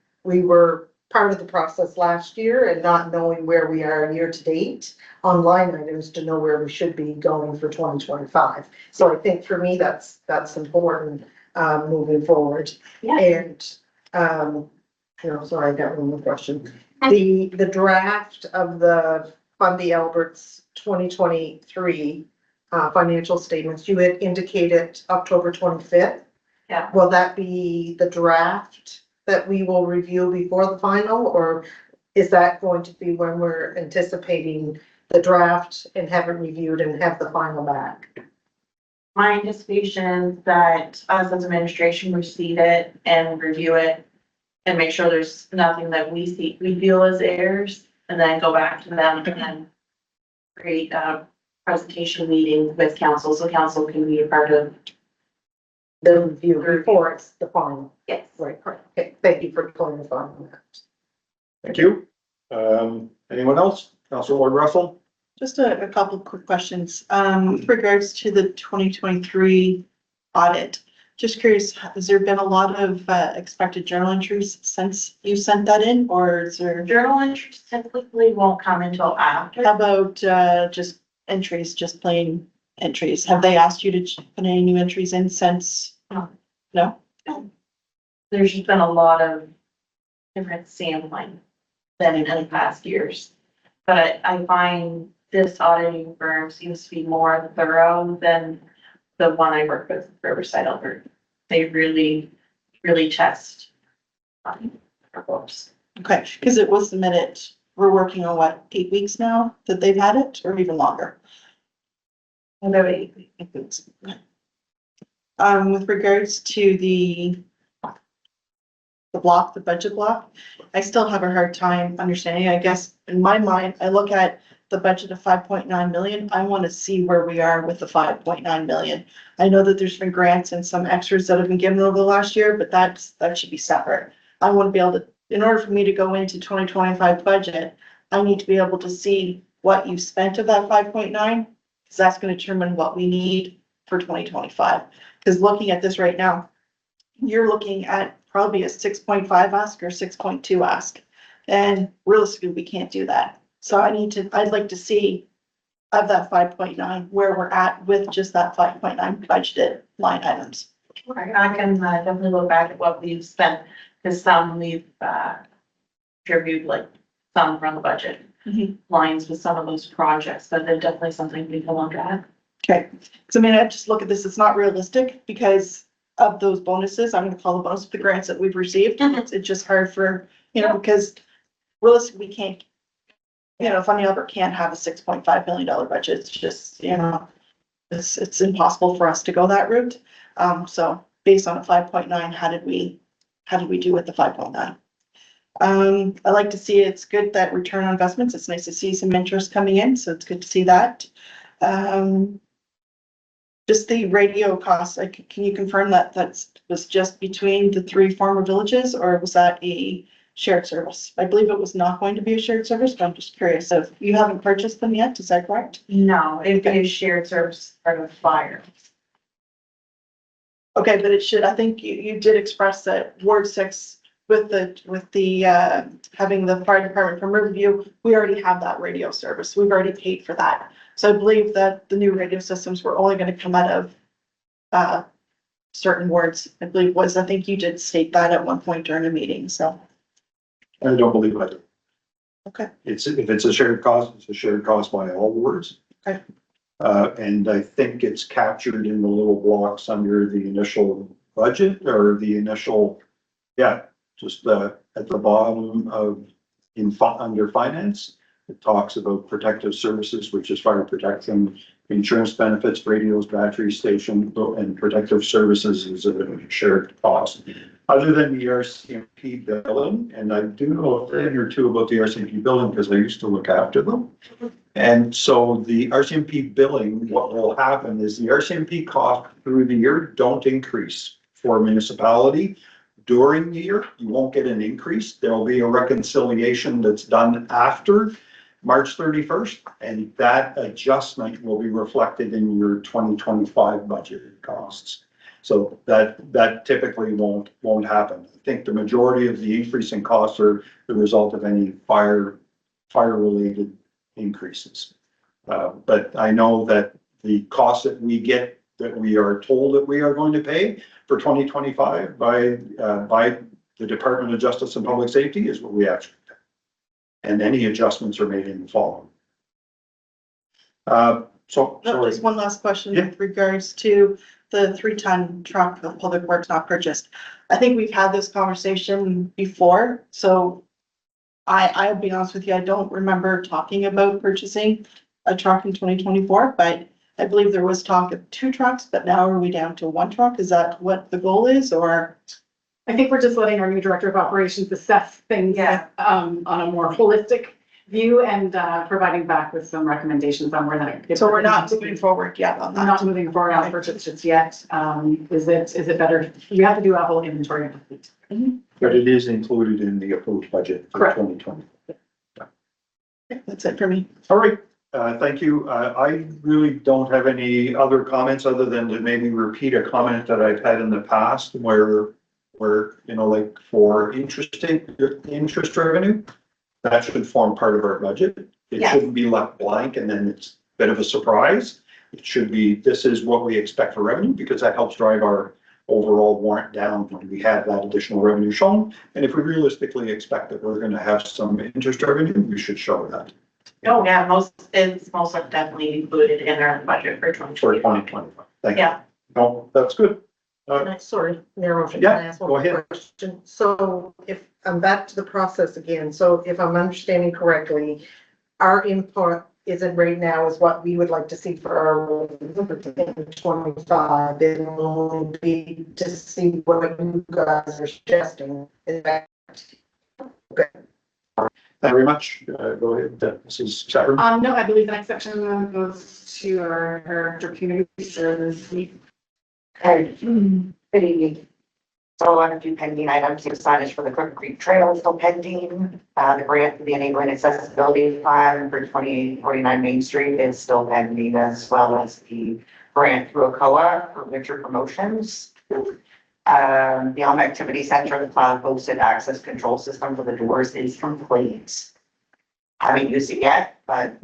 were part of the process last year and not knowing where we are year to date on line items to know where we should be going for 2025. So I think for me, that's important, moving forward. Yeah. And, sorry, I got one more question. The draft of the Fundy Albert's 2023 financial statements, you had indicated October 25th. Yeah. Will that be the draft that we will review before the final, or is that going to be when we're anticipating the draft and have it reviewed and have the final back? My anticipation is that us as administration receive it and review it and make sure there's nothing that we feel is errors, and then go back to them and then create a presentation meeting with council, so council can be a part of. The review before it's the final. Yes. Right, correct. Okay, thank you for clarifying that. Thank you. Anyone else? Councilor Russell? Just a couple of quick questions. With regards to the 2023 audit, just curious, has there been a lot of expected journal entries since you sent that in, or is there? Journal entries typically won't come until after. How about just entries, just plain entries? Have they asked you to put any new entries in since? No? There's just been a lot of different sampling than in past years. But I find this auditing firm seems to be more thorough than the one I work with, Riverside Albert. They really, really test our books. Okay, because it was submitted, we're working on what, 8 weeks now that they've had it, or even longer? About 8 weeks. 8 weeks. Okay. With regards to the block, the budget block, I still have a hard time understanding. I guess in my mind, I look at the budget of 5.9 million. I want to see where we are with the 5.9 million. I know that there's been grants and some extras that have been given over the last year, but that should be separate. I want to be able to, in order for me to go into 2025 budget, I need to be able to see what you spent of that 5.9, because that's going to determine what we need for 2025. Because looking at this right now, you're looking at probably a 6.5 ask or 6.2 ask. And realistically, we can't do that. So I'd like to see of that 5.9, where we're at with just that 5.9 budgeted line items. I can definitely look back at what we've spent, because some we've contributed, like some from the budget lines with some of those projects, but they're definitely something we can look at. Okay, so I mean, I just look at this, it's not realistic because of those bonuses. I'm gonna call the bonus, the grants that we've received. It's just hard for, because realistically, we can't, Fundy Albert can't have a $6.5 million budget. It's just, it's impossible for us to go that route. So based on a 5.9, how did we do with the 5.9? I like to see, it's good that return on investments. It's nice to see some interest coming in, so it's good to see that. Just the radio costs, can you confirm that was just between the 3 former villages, or was that a shared service? I believe it was not going to be a shared service, but I'm just curious if you haven't purchased them yet, is that correct? No, it'd be a shared service part of fire. Okay, but it should, I think you did express that Ward 6 with the having the fire department from Riverview, we already have that radio service. We've already paid for that. So I believe that the new radio systems were only going to come out of certain wards. I think you did state that at one point during a meeting, so. I don't believe I do. Okay. If it's a shared cost, it's a shared cost by all wards. Okay. And I think it's captured in the little blocks under the initial budget or the initial, just at the bottom of under finance. It talks about protective services, which is fire protection, insurance benefits, radios, battery station, and protective services is a shared cost. Other than the RCMP billing, and I do know a thing or two about the RCMP billing because I used to look after them. And so the RCMP billing, what will happen is the RCMP costs through the year don't increase for a municipality. during the year. You won't get an increase. There'll be a reconciliation that's done after March 31st, and that adjustment will be reflected in your 2025 budget costs. So that typically won't happen. I think the majority of the increase in costs are the result of any fire-related increases. But I know that the costs that we get, that we are told that we are going to pay for 2025 by the Department of Justice and Public Safety is what we actually pay. And any adjustments are made in the following. So, sorry. Just one last question Yeah. with regards to the 3-ton truck that Public Works not purchased. I think we've had this conversation before, so I'll be honest with you, I don't remember talking about purchasing a truck in 2024, but I believe there was talk of 2 trucks, but now are we down to 1 truck? Is that what the goal is, or? I think we're just letting our new director of operations assess things. Yeah. On a more holistic view and, providing back with some recommendations on where that. So we're not moving forward yet on I'm not that? moving forward on purchase just yet. Is it better? We have to do a whole inventory of the fleet. But it is included in the approved budget for Correct. 2020. That's it for me. All right, thank you. I really don't have any other comments other than to maybe repeat a comment that I've had in the past where, you know, like for interest revenue, that should form part of our budget. It Yeah. shouldn't be left blank and then it's a bit of a surprise. It should be, this is what we expect for revenue because that helps drive our overall warrant down when we have that additional revenue shown. And if we realistically expect that we're going to have some interest revenue, we should show that Oh, yeah, most are definitely included in our budget for for 2025. 2025. Thank you. Yeah. No, that's good. Sorry, Mayor Motion, Yeah, can I ask go one ahead. more question? So if I'm back to the process again, so if I'm understanding correctly, our input isn't right now is what we would like to see for our 25. It will be to see what you guys are suggesting. Is that okay? Thank you very much. Go ahead, Mrs. Chapman. No, I believe the next section goes to our community service. Good evening. So on a few pending items, the signage for the Crooked Creek Trail is still pending. The grant for the enabling accessibility plan for 2849 Main Street is still pending, as well as the grant through ACOA for winter promotions. The Alma Activity Center, the cloud-hosted access control system for the doors is complete. Haven't used it yet, but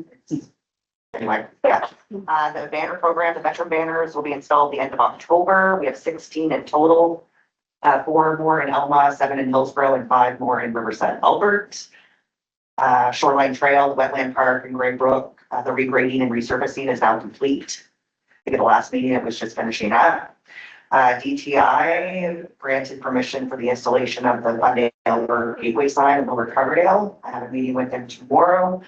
anyway, yeah. The banner program, the veteran banners will be installed the end of October. We have 16 in total. 4 more in Elma, 7 in Hillsborough, and 5 more in Riverside, Albert. Shoreline Trail, the Wetland Park, and Gray Brook, the regrading and resurfacing is now complete. I think at the last meeting, it was just finishing up. DTI granted permission for the installation of the Fundy Albert Gateway sign in Lower Coverdale. I have a meeting with them tomorrow.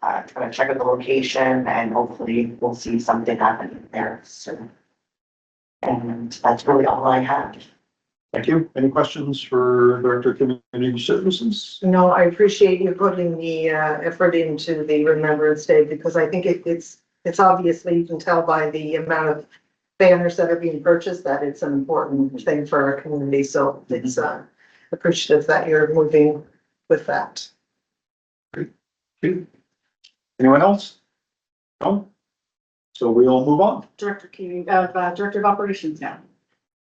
Trying to check out the location and hopefully we'll see something happen there soon. And that's really all I have. Thank you. Any questions for Director of Community Services? No, I appreciate you putting the effort into the Remembrance Day because I think it's obviously, you can tell by the amount of banners that are being purchased that it's an important thing for our community. So it's appreciative that you're moving with that. Anyone else? No? So we'll move on. Director of operations now.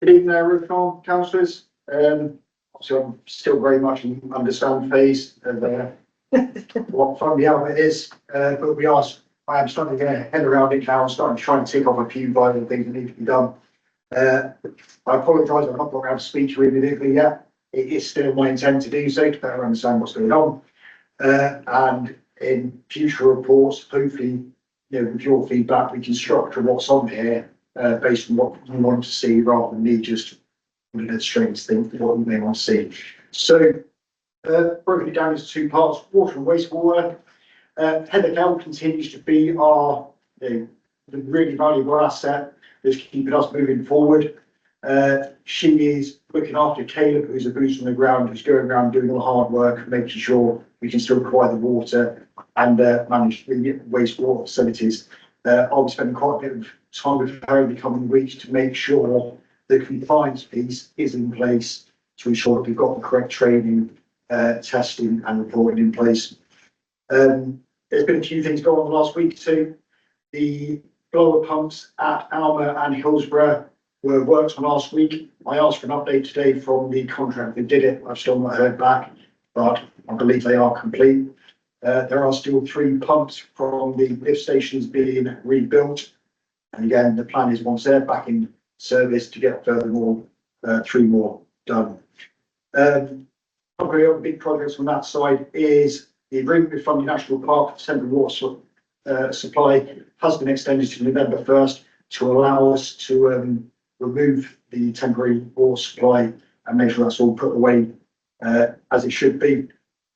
Good evening, Rubicon councillors. Obviously, I'm still very much in understand phase of what Fundy Albert is, but I am starting to get a head around it now. I'm starting to try and tick off a few vital things that need to be done. I apologise, I'm not going around speech really quickly yet. It is still my intent to do so to better understand what's going on. And in future reports, hopefully, with your feedback, we can structure what's on here based on what you want to see rather than me just putting a strange thing for what you may want to see. So, broken it down into 2 parts, water and wastewater. Heather Kell continues to be our the really valuable asset that's keeping us moving forward. She is looking after Caleb, who's a boots on the ground, who's going around doing all the hard work, making sure we can still provide the water and manage the wastewater facilities. I'll be spending quite a bit of time with her in the coming weeks to make sure the compliance piece is in place to ensure that we've got the correct training, testing and reporting in place. There's been a few things going on the last week too. The blower pumps at Alma and Hillsborough were worked on last week. I asked for an update today from the contractor that did it. I've still not heard back, but I believe they are complete. There are still 3 pumps from the lift stations being rebuilt. And again, the plan is once they're back in service to get furthermore, 3 more done. Probably other big projects on that side is the agreement with Fundy National Park for temporary water supply has been extended to November 1st to allow us to remove the temporary water supply and make sure that's all put away as it should be.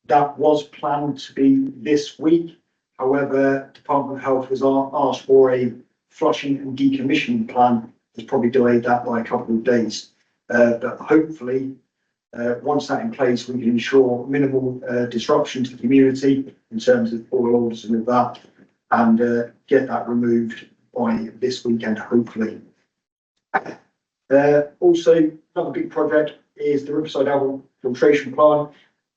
That was planned to be this week. However, Department of Health has asked for a flushing and decommissioning plan. Has probably delayed that by a couple of days. But hopefully, once that's in place, we can ensure minimal disruption to the community in terms of all orders and that, and get that removed by this weekend, hopefully. Also, another big project is the Riverside Albert filtration plant.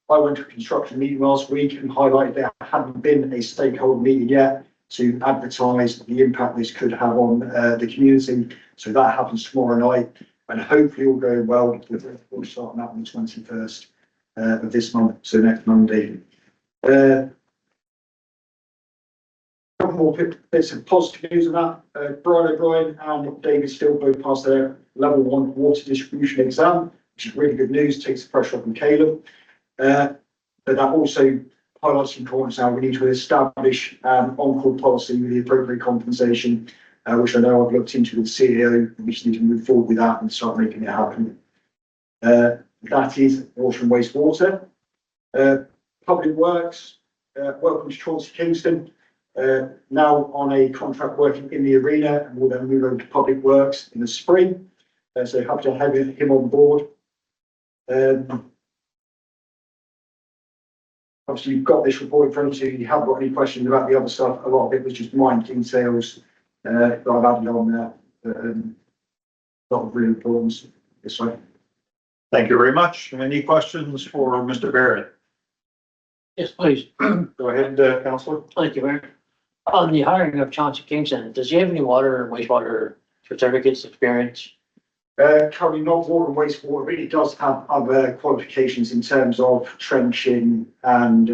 I went to a construction meeting last week and highlighted there hadn't been a stakeholder meeting yet to advertise the impact this could have on the community. So that happens tomorrow night, and hopefully all going well. We'll start that on the 21st of this month, so next Monday. Couple more bits of positive news on that. Brian O'Brien and David Still both passed their level 1 water distribution exam, which is really good news, takes the pressure off from Caleb. But that also highlights the importance now we need to establish on-call policy with the appropriate compensation, which I know I've looked into with the CEO. We just need to move forward with that and start making it happen. That is water and wastewater. Public Works, welcome to Chauncey Kingston. Now on a contract working in the arena, and we'll then move over to Public Works in the spring. So happy to have him on board. Obviously, you've got this report in front of you. You haven't got any questions about the other stuff. A lot of it was just mine details that I've added on there. A lot of real importance this way. Thank you very much. Any questions for Mr. Barrett? Yes, please. Go ahead, Councillor. Thank you, Mayor. On the hiring of Chauncey Kingston, does he have any water and wastewater certificates experience? Currently not water and wastewater, but he does have other qualifications in terms of trenching, and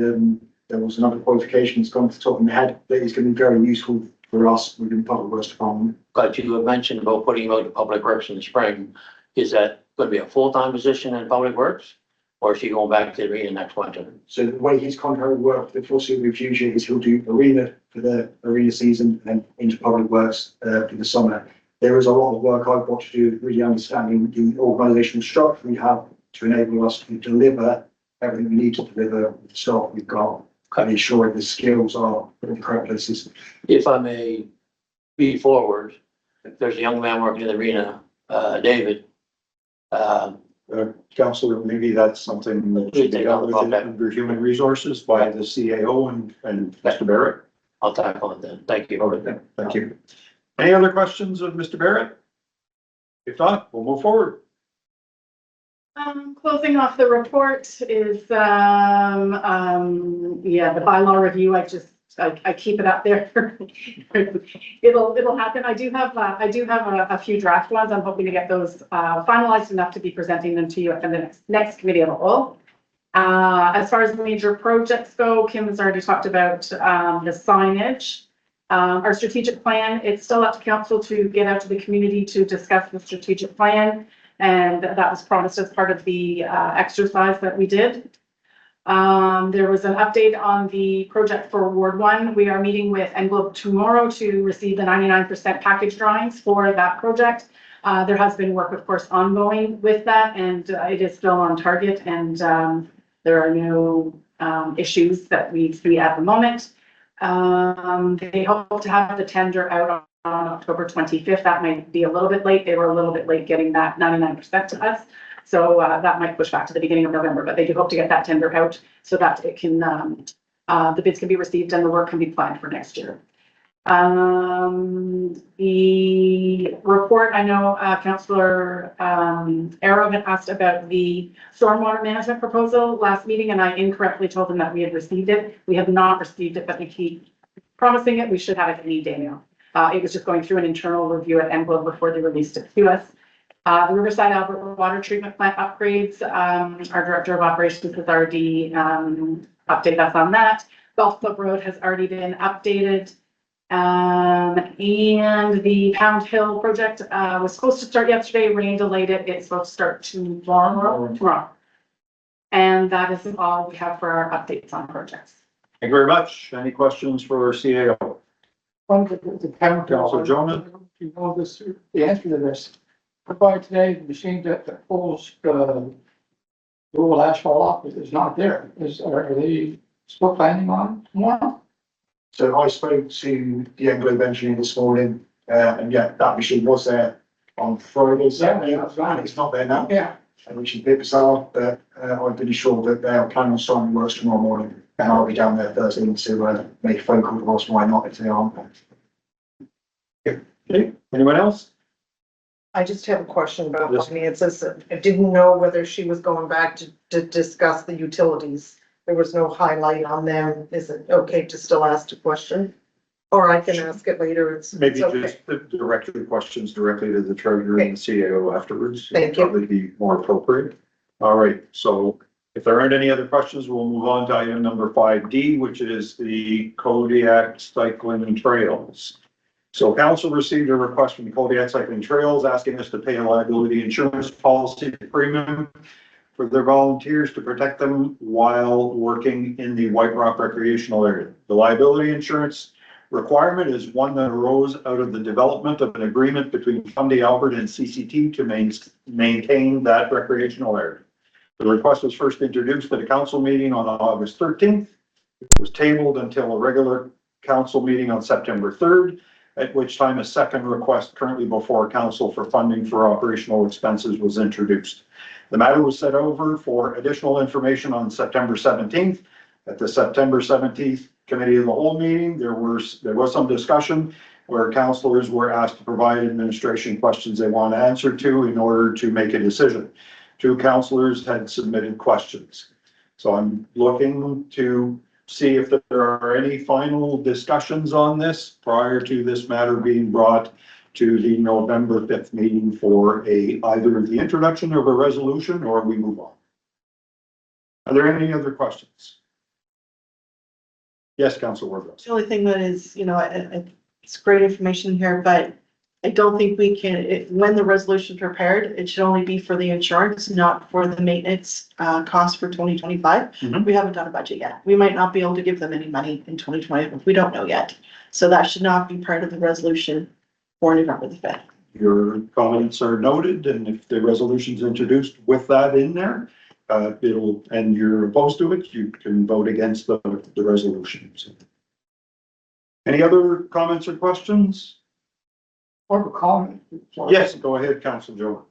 there was another qualification that's gone to the top of my head that is going to be very useful for us within Public Works Department. But you have mentioned about putting him out to Public Works in the spring. Is that going to be a full-time position in Public Works? Or is he going back to the arena next winter? So the way his contract will work for the foreseeable future is he'll do arena for the arena season and then into Public Works for the summer. There is a lot of work I've got to do really understanding the organisational structure we have to enable us to deliver everything we need to deliver with the staff we've got, and ensuring the skills are in the correct places. If I may be forward, there's a young man working in the arena, David. Councillor, maybe that's something that should be dealt with under human resources by the CAO and Mr. Barrett. I'll tackle it then. Thank you. Okay, thank you. Any other questions of Mr. Barrett? If not, we'll move forward. Closing off the report is, the bylaw review. I keep it up there. It'll happen. I do have a few draft ones. I'm hoping to get those finalized enough to be presenting them to you at the next committee of the whole. As far as major projects go, Kim has already talked about the signage. Our strategic plan, it's still up to council to get out to the community to discuss the strategic plan. And that was promised as part of the exercise that we did. There was an update on the project for Ward 1. We are meeting with Englobe tomorrow to receive the 99% package drawings for that project. There has been work, of course, ongoing with that, and it is still on target, and there are no issues that we see at the moment. They hope to have the tender out on October 25th. That might be a little bit late. They were a little bit late getting that 99% to us. So that might push back to the beginning of November, but they do hope to get that tender out so that it can, the bids can be received and the work can be planned for next year. The report, I know, Councillor, Arrow had asked about the stormwater management proposal last meeting, and I incorrectly told him that we had received it. We have not received it, but we keep promising it. We should have it any day now. It was just going through an internal review at Enblow before they released it to us. The Riverside Albert water treatment plant upgrades, our Director of Operations has already, updated us on that. Golf Club Road has already been updated. And the Pound Hill project, was supposed to start yesterday, rain delayed it. It's supposed to start tomorrow. And that is all we have for our updates on projects. Thank you very much. Any questions for CAO? The town. Councillor Jonah? You know this, the answer to this. Provide today, the machine that pulls, dual asphalt off is not there. Are they still planning on tomorrow? So I spoke to the Englobe engineer this morning, and yeah, that machine was there on Friday, Saturday, and it's not there now. Yeah. Which is a bit bizarre, but I'm pretty sure that they're planning on starting works tomorrow morning, and I'll be down there Thursday to make a phone call to ask why not if they aren't. Okay, anyone else? I just have a question about Yes. finances. I didn't know whether she was going back to discuss the utilities. There was no highlight on them. Is it okay to still ask a question? Or I can ask it later. Maybe It's okay. just direct your questions directly to the treasurer and the CAO afterwards. Thank you. Probably be more appropriate. All right, so if there aren't any other questions, we'll move on to item number 5D, which is the Codiac Cycling Trails. So council received a request from Codiac Cycling Trails asking us to pay a liability insurance policy premium for their volunteers to protect them while working in the White Rock recreational area. The liability insurance requirement is one that arose out of the development of an agreement between Fundy Albert and CCT to maintain that recreational area. The request was first introduced at a council meeting on August 13th. It was tabled until a regular council meeting on September 3rd, at which time a second request currently before council for funding for operational expenses was introduced. The matter was set over for additional information on September 17th. At the September 17th Committee of the Whole meeting, there was some discussion where councilors were asked to provide administration questions they want to answer to in order to make a decision. 2 councilors had submitted questions. So I'm looking to see if there are any final discussions on this prior to this matter being brought to the November 5th meeting for either the introduction of a resolution or we move on. Are there any other questions? Yes, Councilor Wardlow. The only thing that is, it's great information here, but I don't think we can, when the resolution is prepared, it should only be for the insurance, not for the maintenance cost for 2025. Mhm. We haven't done a budget yet. We might not be able to give them any money in 2020. We don't know yet. So that should not be part of the resolution for November the 5th. Your comments are noted, and if the resolution is introduced with that in there, and you're opposed to it, you can vote against the resolution. So. Any other comments or questions? Or a comment? Sorry. Yes, go ahead, Councilor Joe.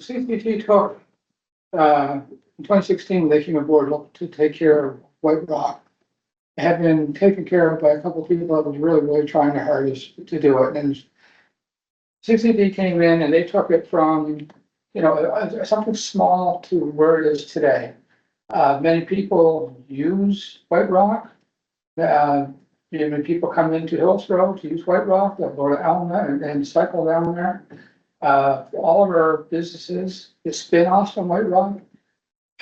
CCT took, in 2016, they came aboard looked to take care of White Rock. It had been taken care of by a couple of people that was really trying their hardest to do it. And CCT came in and they took it from, something small to where it is today. Many people use White Rock. When people come into Hills Road to use White Rock, they'll go to Alma and cycle down there. All of our businesses, the spin-offs from White Rock.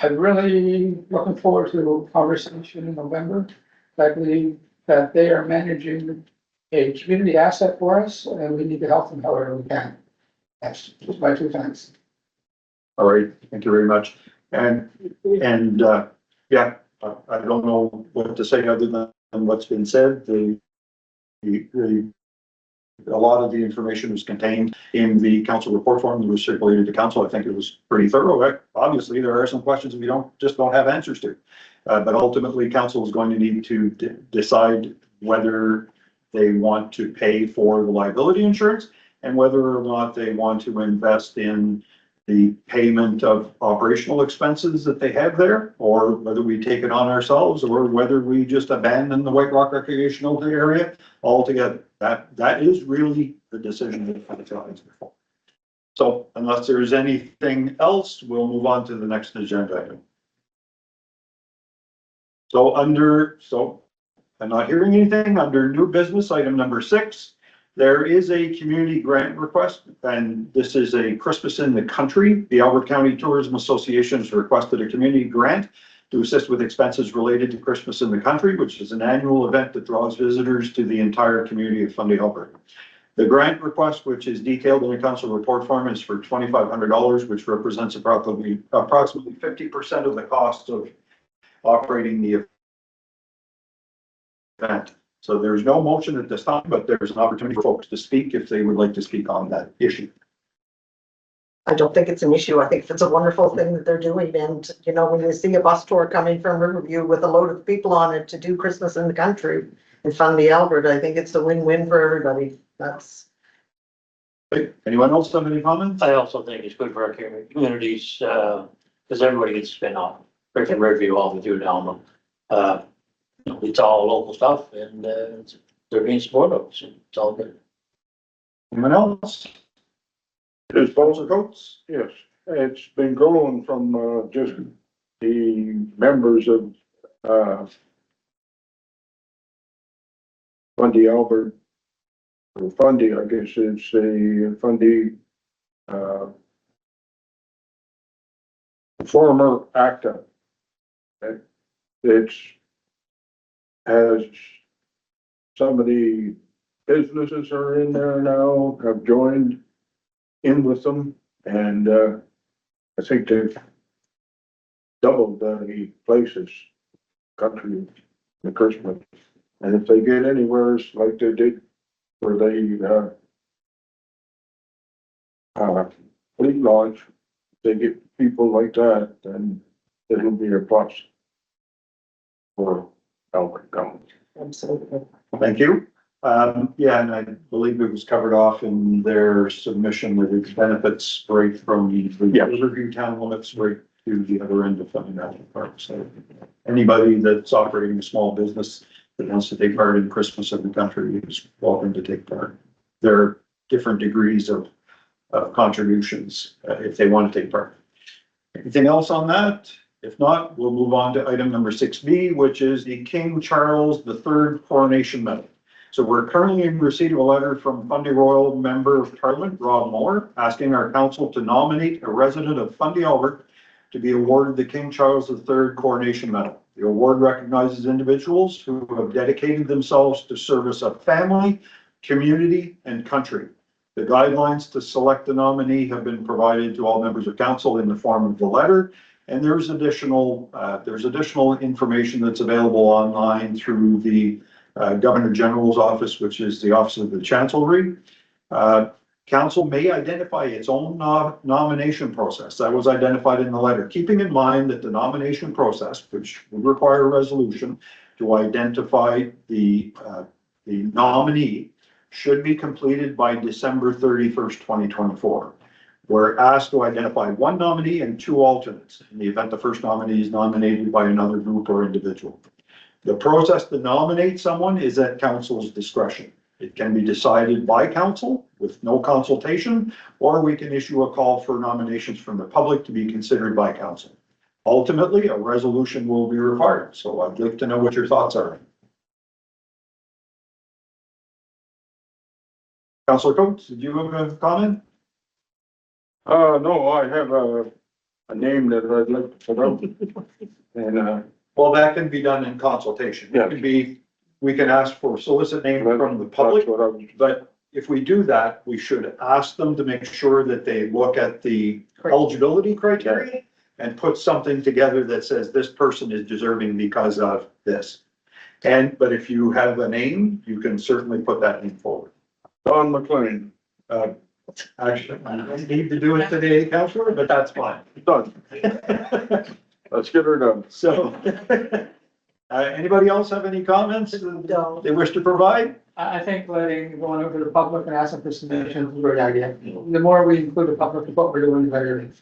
I'm really looking forward to a conversation in November. I believe that they are managing a community asset for us and we need to help them however we can. That's just my 2 cents. All right, thank you very much. And yeah, I don't know what to say other than what's been said. A lot of the information was contained in the council report form that was circulated to council. I think it was pretty thorough. Obviously, there are some questions we don't have answers to. But ultimately, council is going to need to decide whether they want to pay for the liability insurance and whether or not they want to invest in the payment of operational expenses that they have there, or whether we take it on ourselves, or whether we just abandon the White Rock recreational area altogether. That is really the decision that the county's before. So unless there's anything else, we'll move on to the next agenda item. So I'm not hearing anything under new business, item number 6. There is a community grant request, and this is a Christmas in the Country. The Albert County Tourism Association has requested a community grant to assist with expenses related to Christmas in the Country, which is an annual event that draws visitors to the entire community of Fundy Albert. The grant request, which is detailed in the council report form, is for $2,500, which represents approximately 50% of the cost of operating the event. So there's no motion at this time, but there's an opportunity for folks to speak if they would like to speak on that issue. I don't think it's an issue. I think it's a wonderful thing that they're doing. And, you know, when you see a bus tour coming from Riverview with a load of people on it to do Christmas in the Country in Fundy Albert, I think it's a win-win for everybody. That's. Anyone else have any comments? I also think it's good for our communities, because everybody gets to spin off, right from Riverview all the way through down. It's all local stuff and, they're being supportive, so it's all good. Anyone else? It's Councilor Coates? Yes, it's been growing from, just the members of, Fundy Albert, or Fundy, I guess it's a Fundy, former ACTA. It's, has, some of the businesses are in there now, have joined in with them, and, I think they've doubled the places, country, the Christmas. And if they get anywhere like they did where they, fleet launch, they get people like that, then it'll be a plus for Albert County. Absolutely. Thank you. Yeah, and I believe it was covered off in their submission that its benefits right from the Riverview town limits right to the other end of Fundy National Park. So anybody that's operating a small business that wants to take part in Christmas in the Country is welcome to take part. There are different degrees of contributions if they want to take part. Anything else on that? If not, we'll move on to item number 6B, which is the King Charles III Coronation Medal. So we're currently in receipt of a letter from Fundy Royal Member of Parliament, Rob Moore, asking our council to nominate a resident of Fundy Albert to be awarded the King Charles III Coronation Medal. The award recognizes individuals who have dedicated themselves to service of family, community, and country. The guidelines to select the nominee have been provided to all members of council in the form of the letter. And there's additional information that's available online through the Governor General's office, which is the Office of the Chancellery. Council may identify its own nomination process that was identified in the letter, keeping in mind that the nomination process, which would require a resolution to identify the nominee, should be completed by December 31st, 2024. We're asked to identify one nominee and 2 alternates in the event the first nominee is nominated by another group or individual. The process to nominate someone is at council's discretion. It can be decided by council with no consultation, or we can issue a call for nominations from the public to be considered by council. Ultimately, a resolution will be required, so I'd like to know what your thoughts are. Councilor Coates, did you have a comment? No, I have a name that I'd like to put out. And, Well, that can be done in consultation. Yeah. It can be, we can ask for solicit name from the public, that's what I was, but if we do that, we should ask them to make sure that they look at the eligibility criteria and put something together that says this person is deserving because of this. But if you have a name, you can certainly put that name forward. Don McLean, Actually, I don't need to do it today, Councilor, but that's fine. done. Let's get her done. So, anybody else have any comments No. they wish to provide? I think going over to the public and asking for submissions is a great idea. The more we include the public in what we're doing, the better it is.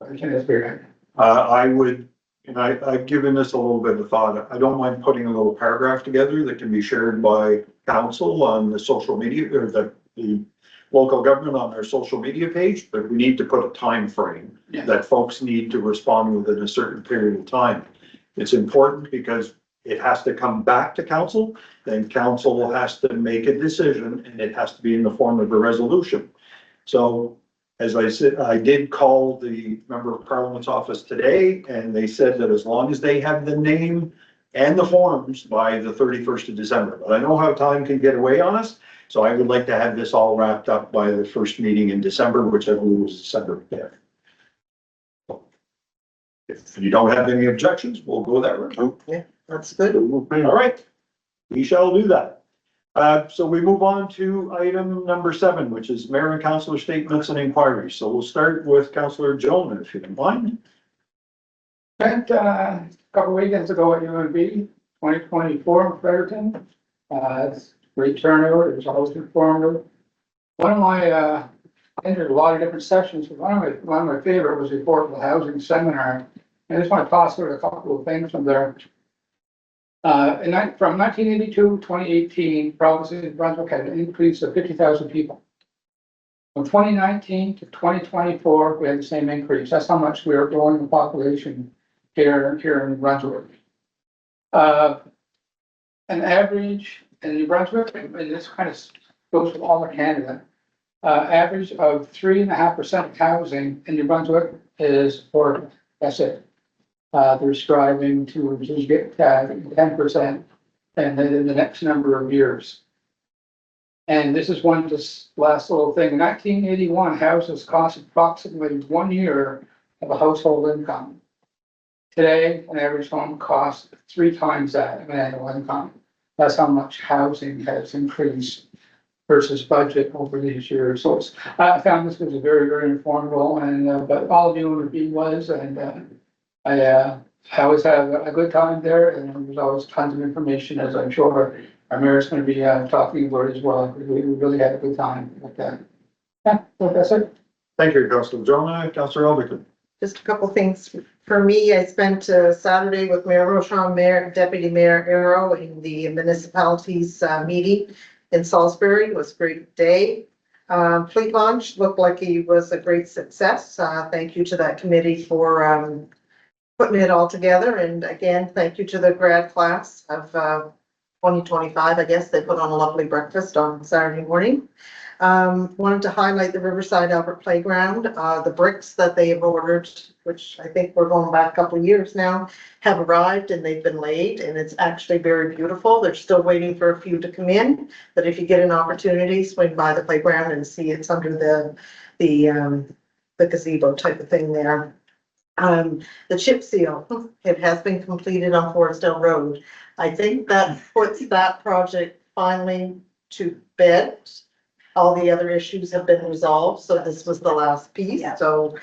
I think that's great. I would, and I've given this a little bit of thought. I don't mind putting a little paragraph together that can be shared by council on the social media or the local government on their social media page, but we need to put a time frame Yeah. that folks need to respond within a certain period of time. It's important because it has to come back to council, then council has to make a decision and it has to be in the form of a resolution. So as I said, I did call the member of parliament's office today and they said that as long as they have the name and the forms by the 31st of December, but I know how time can get away on us. So I would like to have this all wrapped up by the first meeting in December, which I believe was December 5th. If you don't have any objections, we'll go that route. Yeah, that's good. All right, we shall do that. So we move on to item number 7, which is mayor and councilor statements and inquiries. So we'll start with Councilor Jones, if you don't mind. Spent a couple weekends ago at UNB 2024 in Fredericton. It's great turnout. It was always informative. One of my, I entered a lot of different sessions, but one of my favorite was the affordable housing seminar. And I just want to toss out a couple of things from there. From 1982 to 2018, province of New Brunswick had an increase of 50,000 people. From 2019 to 2024, we had the same increase. That's how much we are growing the population here in New Brunswick. An average in New Brunswick, and this kind of goes for all of Canada, average of 3.5% of housing in New Brunswick is affordable. That's it. They're striving to get 10% and then in the next number of years. And this is this last little thing. In 1981, houses cost approximately 1 year of a household income. Today, an average home costs 3 times that of an annual income. That's how much housing has increased versus budget over these years. So I found this was a very, very informative and, but all of you would be was, and I always have a good time there and there's always tons of information as I'm sure our mayor's going to be talking about as well. We really had a good time with that. Yeah, so that's it. Thank you, Councilor Jones. Councilor Alberton. Just a couple things. For me, I spent Saturday with Mayor Rochon, Mayor, Deputy Mayor Arrow in the municipalities meeting in Salisbury. It was a great day. Fleet launch looked like it was a great success. Thank you to that committee for putting it all together. And again, thank you to the grad class of 2025. I guess they put on a lovely breakfast on Saturday morning. Wanted to highlight the Riverside Albert Playground. The bricks that they have ordered, which I think we're going back a couple of years now, have arrived and they've been laid and it's actually very beautiful. They're still waiting for a few to come in, but if you get an opportunity, swing by the playground and see it's under the gazebo type of thing there. The chip seal, it has been completed on Forestdale Road. I think that puts that project finally to bed. All the other issues have been resolved, so this was the last piece, so,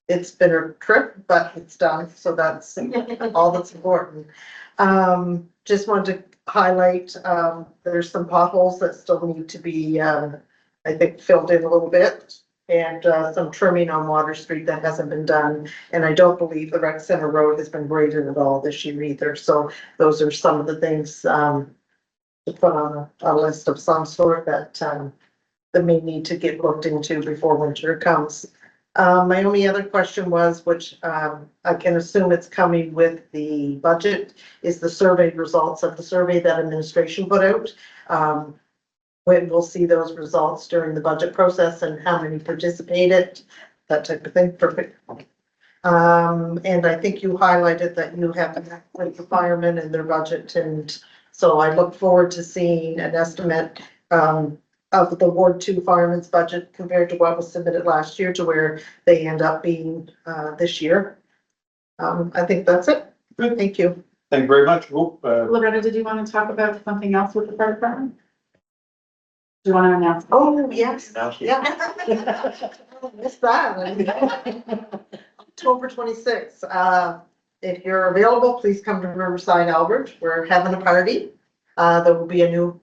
it's been a trip, but it's done, so that's all that's important. Just wanted to highlight, there's some potholes that still need to be, I think, filled in a little bit. And, some trimming on Water Street that hasn't been done, and I don't believe the Rec Center Road has been graded at all this year either, so those are some of the things, to put on a list of some sort that may need to get looked into before winter comes. My only other question was, which I can assume it's coming with the budget, is the survey results of the survey that administration put out. When we'll see those results during the budget process and how many participated, that type of thing. Perfect. And I think you highlighted that you have met with the firemen and their budget, and so I look forward to seeing an estimate of the Ward 2 firemen's budget compared to what was submitted last year to where they end up being this year. I think that's it. Good. Thank you. Thank you very much. Loretta, did you want to talk about something else with the fire department? Do you want to announce? Oh, yes, yeah. Missed that. October 26th. If you're available, please come to Riverside Albert. We're having a party. there will be a new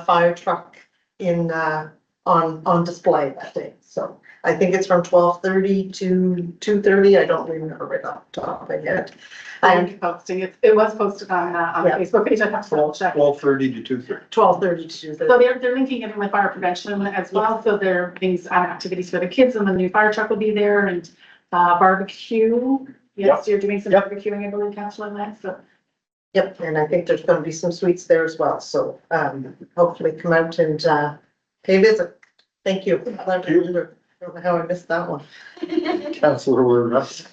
fire truck in, on display that day. So I think it's from 12:30 to 2:30. I don't remember right off the top of my head. And Posting it, it was posted on the Yeah. Facebook page, I have to double check. 12:30 to 2:30. 12:30 to So 2:30. they're linking it in with fire prevention as well, so there are things, activities for the kids, and the new fire truck will be there, and, barbecue. Yes, you're doing some Yep. barbecuing, I believe, Councilor Lance, so. Yep, and I think there's gonna be some sweets there as well, so, hopefully come out and, pay a visit. Thank you. I don't know how I missed that one. Councilor Russ.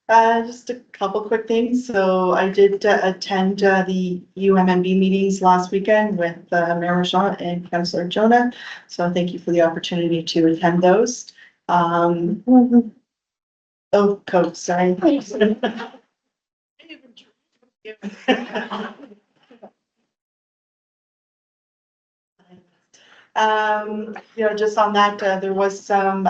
Just a couple quick things. So I did attend the UMMB meetings last weekend with Mayor Rashad and Councillor Jonah. So thank you for the opportunity to attend those. Oh, Coke, sorry. Just on that, there was some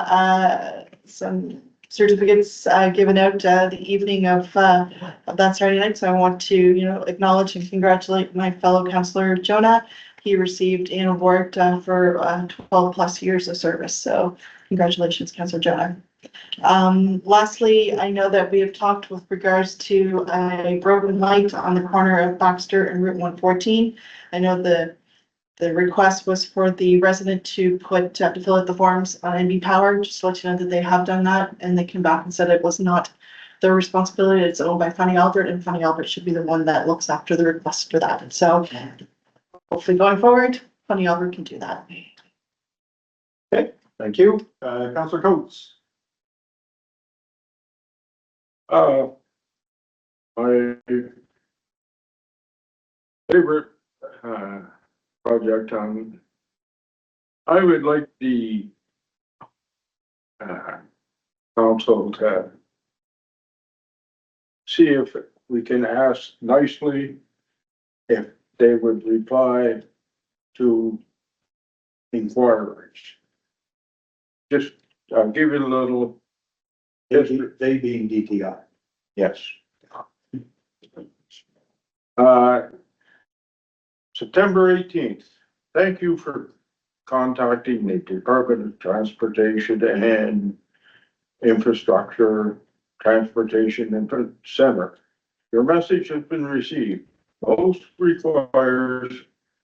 certificates given out the evening of that Saturday night. So I want to, acknowledge and congratulate my fellow councillor Jonah. He received an award for 12 plus years of service. So congratulations, Councillor Jonah. Lastly, I know that we have talked with regards to a broken light on the corner of Baxter and Route 114. I know the request was for the resident to fill out the forms on NB Power, just to let you know that they have done that, and they came back and said it was not their responsibility. It's owned by Fundy Albert, and Fundy Albert should be the one that looks after the request for that. So hopefully going forward, Fundy Albert can do that. Thank you. Councilor Coates. My favorite, project on, I would like the, council to see if we can ask nicely if they would reply to inquiries. Just, I'll give you a little, They being DTI. yes. September 18th, thank you for contacting the Department of Transportation and Infrastructure, Transportation and Center. Your message has been received. Most requires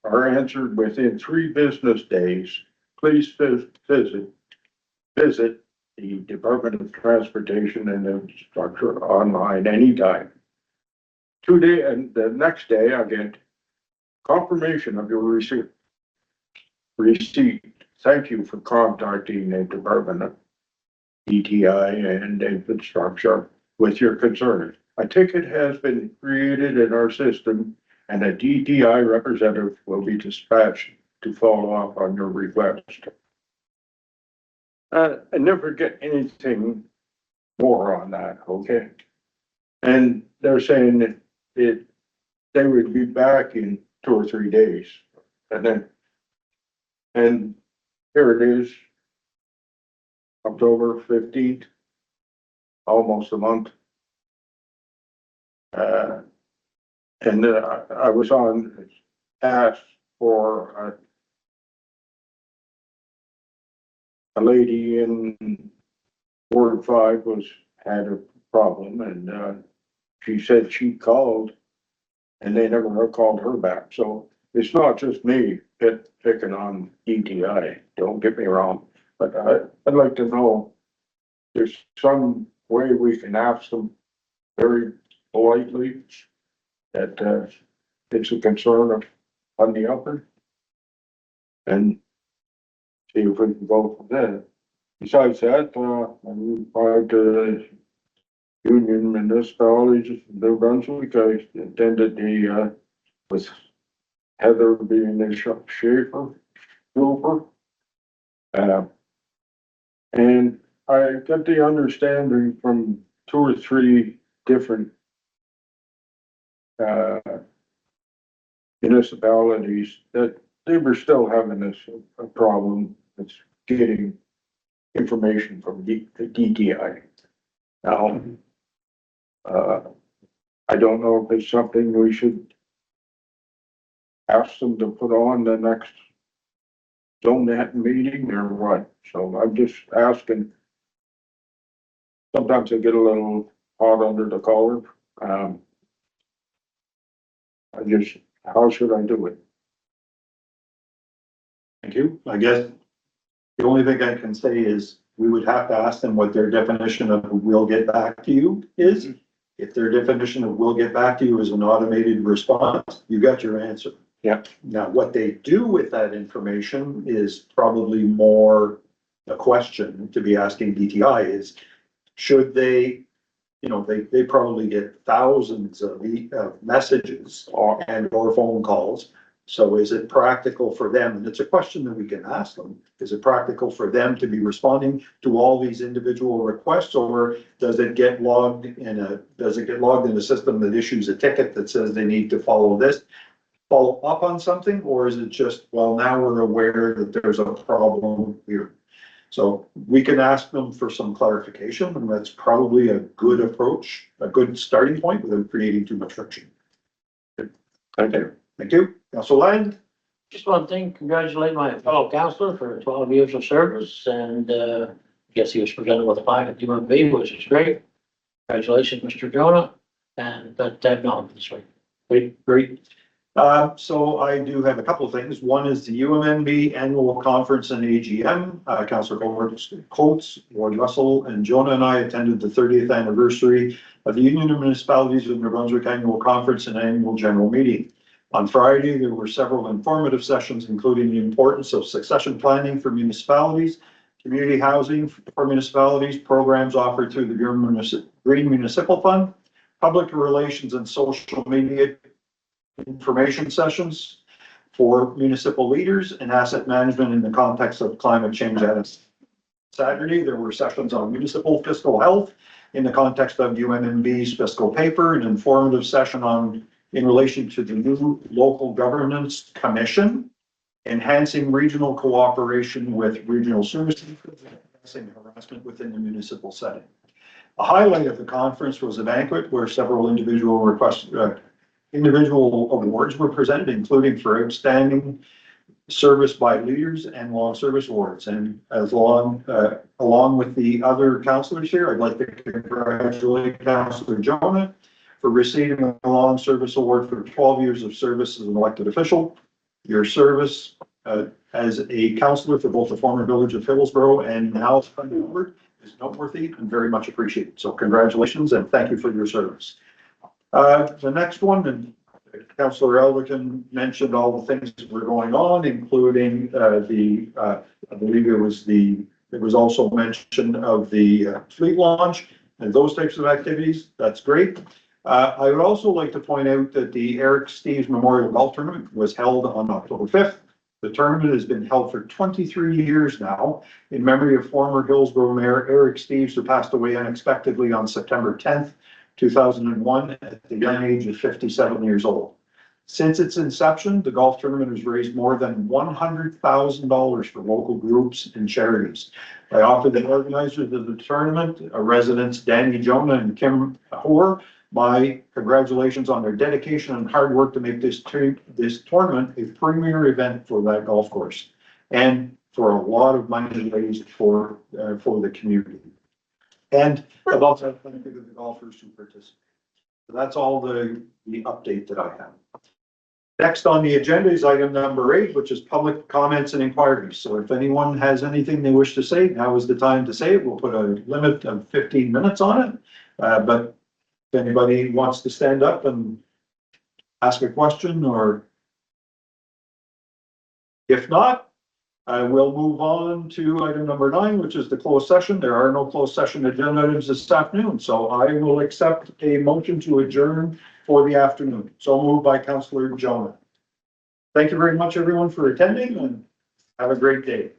are answered within 3 business days. Please visit the Department of Transportation and Infrastructure online anytime. Today and the next day, I get confirmation of your receipt. Thank you for contacting the Department of DTI and Infrastructure with your concerns. A ticket has been created in our system and a DTI representative will be dispatched to follow up on your request. I never get anything more on that, okay? And they're saying that they would be back in 2 or 3 days. And here it is, October 15th, almost a month. And I was on task for a lady in Ward 5 had a problem, and she said she called and they never called her back. So it's not just me picking on DTI, don't get me wrong, but I'd like to know there's some way we can ask them very politely that it's a concern of Fundy Albert and see if we can go from there. Besides that, I'm part of Union Municipalities of New Brunswick. I attended the with Heather being the Schaefer grouper. And I got the understanding from 2 or 3 different municipalities that they were still having this a problem with getting information from the DTI. Now, I don't know if it's something we should ask them to put on the next donut meeting or what? So I'm just asking. Sometimes I get a little hot under the collar. How should I do it? Thank you. I guess the only thing I can say is we would have to ask them what their definition of "we'll get back to you" is. If their definition of "we'll get back to you" is an automated response, you got your answer. Yeah. Now, what they do with that information is probably more a question to be asking DTI is, should they, they probably get thousands of messages or phone calls. So is it practical for them? And it's a question that we can ask them. Is it practical for them to be responding to all these individual requests, or does it get logged in a system that issues a ticket that says they need to follow up on something? Or is it just, well, now we're aware that there's a problem here. So we can ask them for some clarification, and that's probably a good approach, a good starting point without creating too much friction. Thank you. Thank you. Council Land? Just one thing, congratulate my fellow councillor for 12 years of service, and I guess he was presented with a plaque at UMB, which is great. Congratulations, Mr. Jonah, and Ted Nolan this week. Great. So I do have a couple of things. One is the UMNB Annual Conference and AGM. Councillor Coates, Ward Russell, and Jonah and I attended the 30th anniversary of the Union of Municipalities of New Brunswick Annual Conference and Annual General Meeting. On Friday, there were several informative sessions, including the importance of succession planning for municipalities, community housing for municipalities, programs offered through the Green Municipal Fund, public relations and social media information sessions for municipal leaders, and asset management in the context of climate change. Saturday, there were sessions on municipal fiscal health in the context of UNMB's fiscal paper, an informative session in relation to the new local governance commission, enhancing regional cooperation with regional services, addressing harassment within the municipal setting. A highlight of the conference was a banquet where several individual awards were presented, including for outstanding service by leaders and long service awards. And along with the other councillors here, I'd like to congratulate Councillor Jonah for receiving a long service award for 12 years of service as an elected official. Your service as a councillor for both the former village of Hillsborough and now Fundy Albert is noteworthy and very much appreciated. So congratulations and thank you for your service. The next one, and Councillor Elderton mentioned all the things that were going on, including I believe there was also mention of the fleet launch and those types of activities. That's great. I would also like to point out that the Eric Steves Memorial Golf Tournament was held on October 5th. The tournament has been held for 23 years now in memory of former Hillsborough Mayor Eric Steves, who passed away unexpectedly on September 10th, 2001 at the young age of 57 years old. Since its inception, the golf tournament has raised more than $100,000 for local groups and charities. I offer the organizers of the tournament, residents Danny Jonah and Kim Hoare, my congratulations on their dedication and hard work to make this tournament a premier event for that golf course and for a lot of money raised for the community. And about that benefit of the golfers who participate. So that's all the update that I have. Next on the agenda is item number 8, which is public comments and inquiries. So if anyone has anything they wish to say, now is the time to say it. We'll put a limit of 15 minutes on it. But if anybody wants to stand up and ask a question, or if not, I will move on to item number 9, which is the closed session. There are no closed session agenda items this afternoon, so I will accept a motion to adjourn for the afternoon. So moved by Councillor Jonah. Thank you very much, everyone, for attending, and have a great day.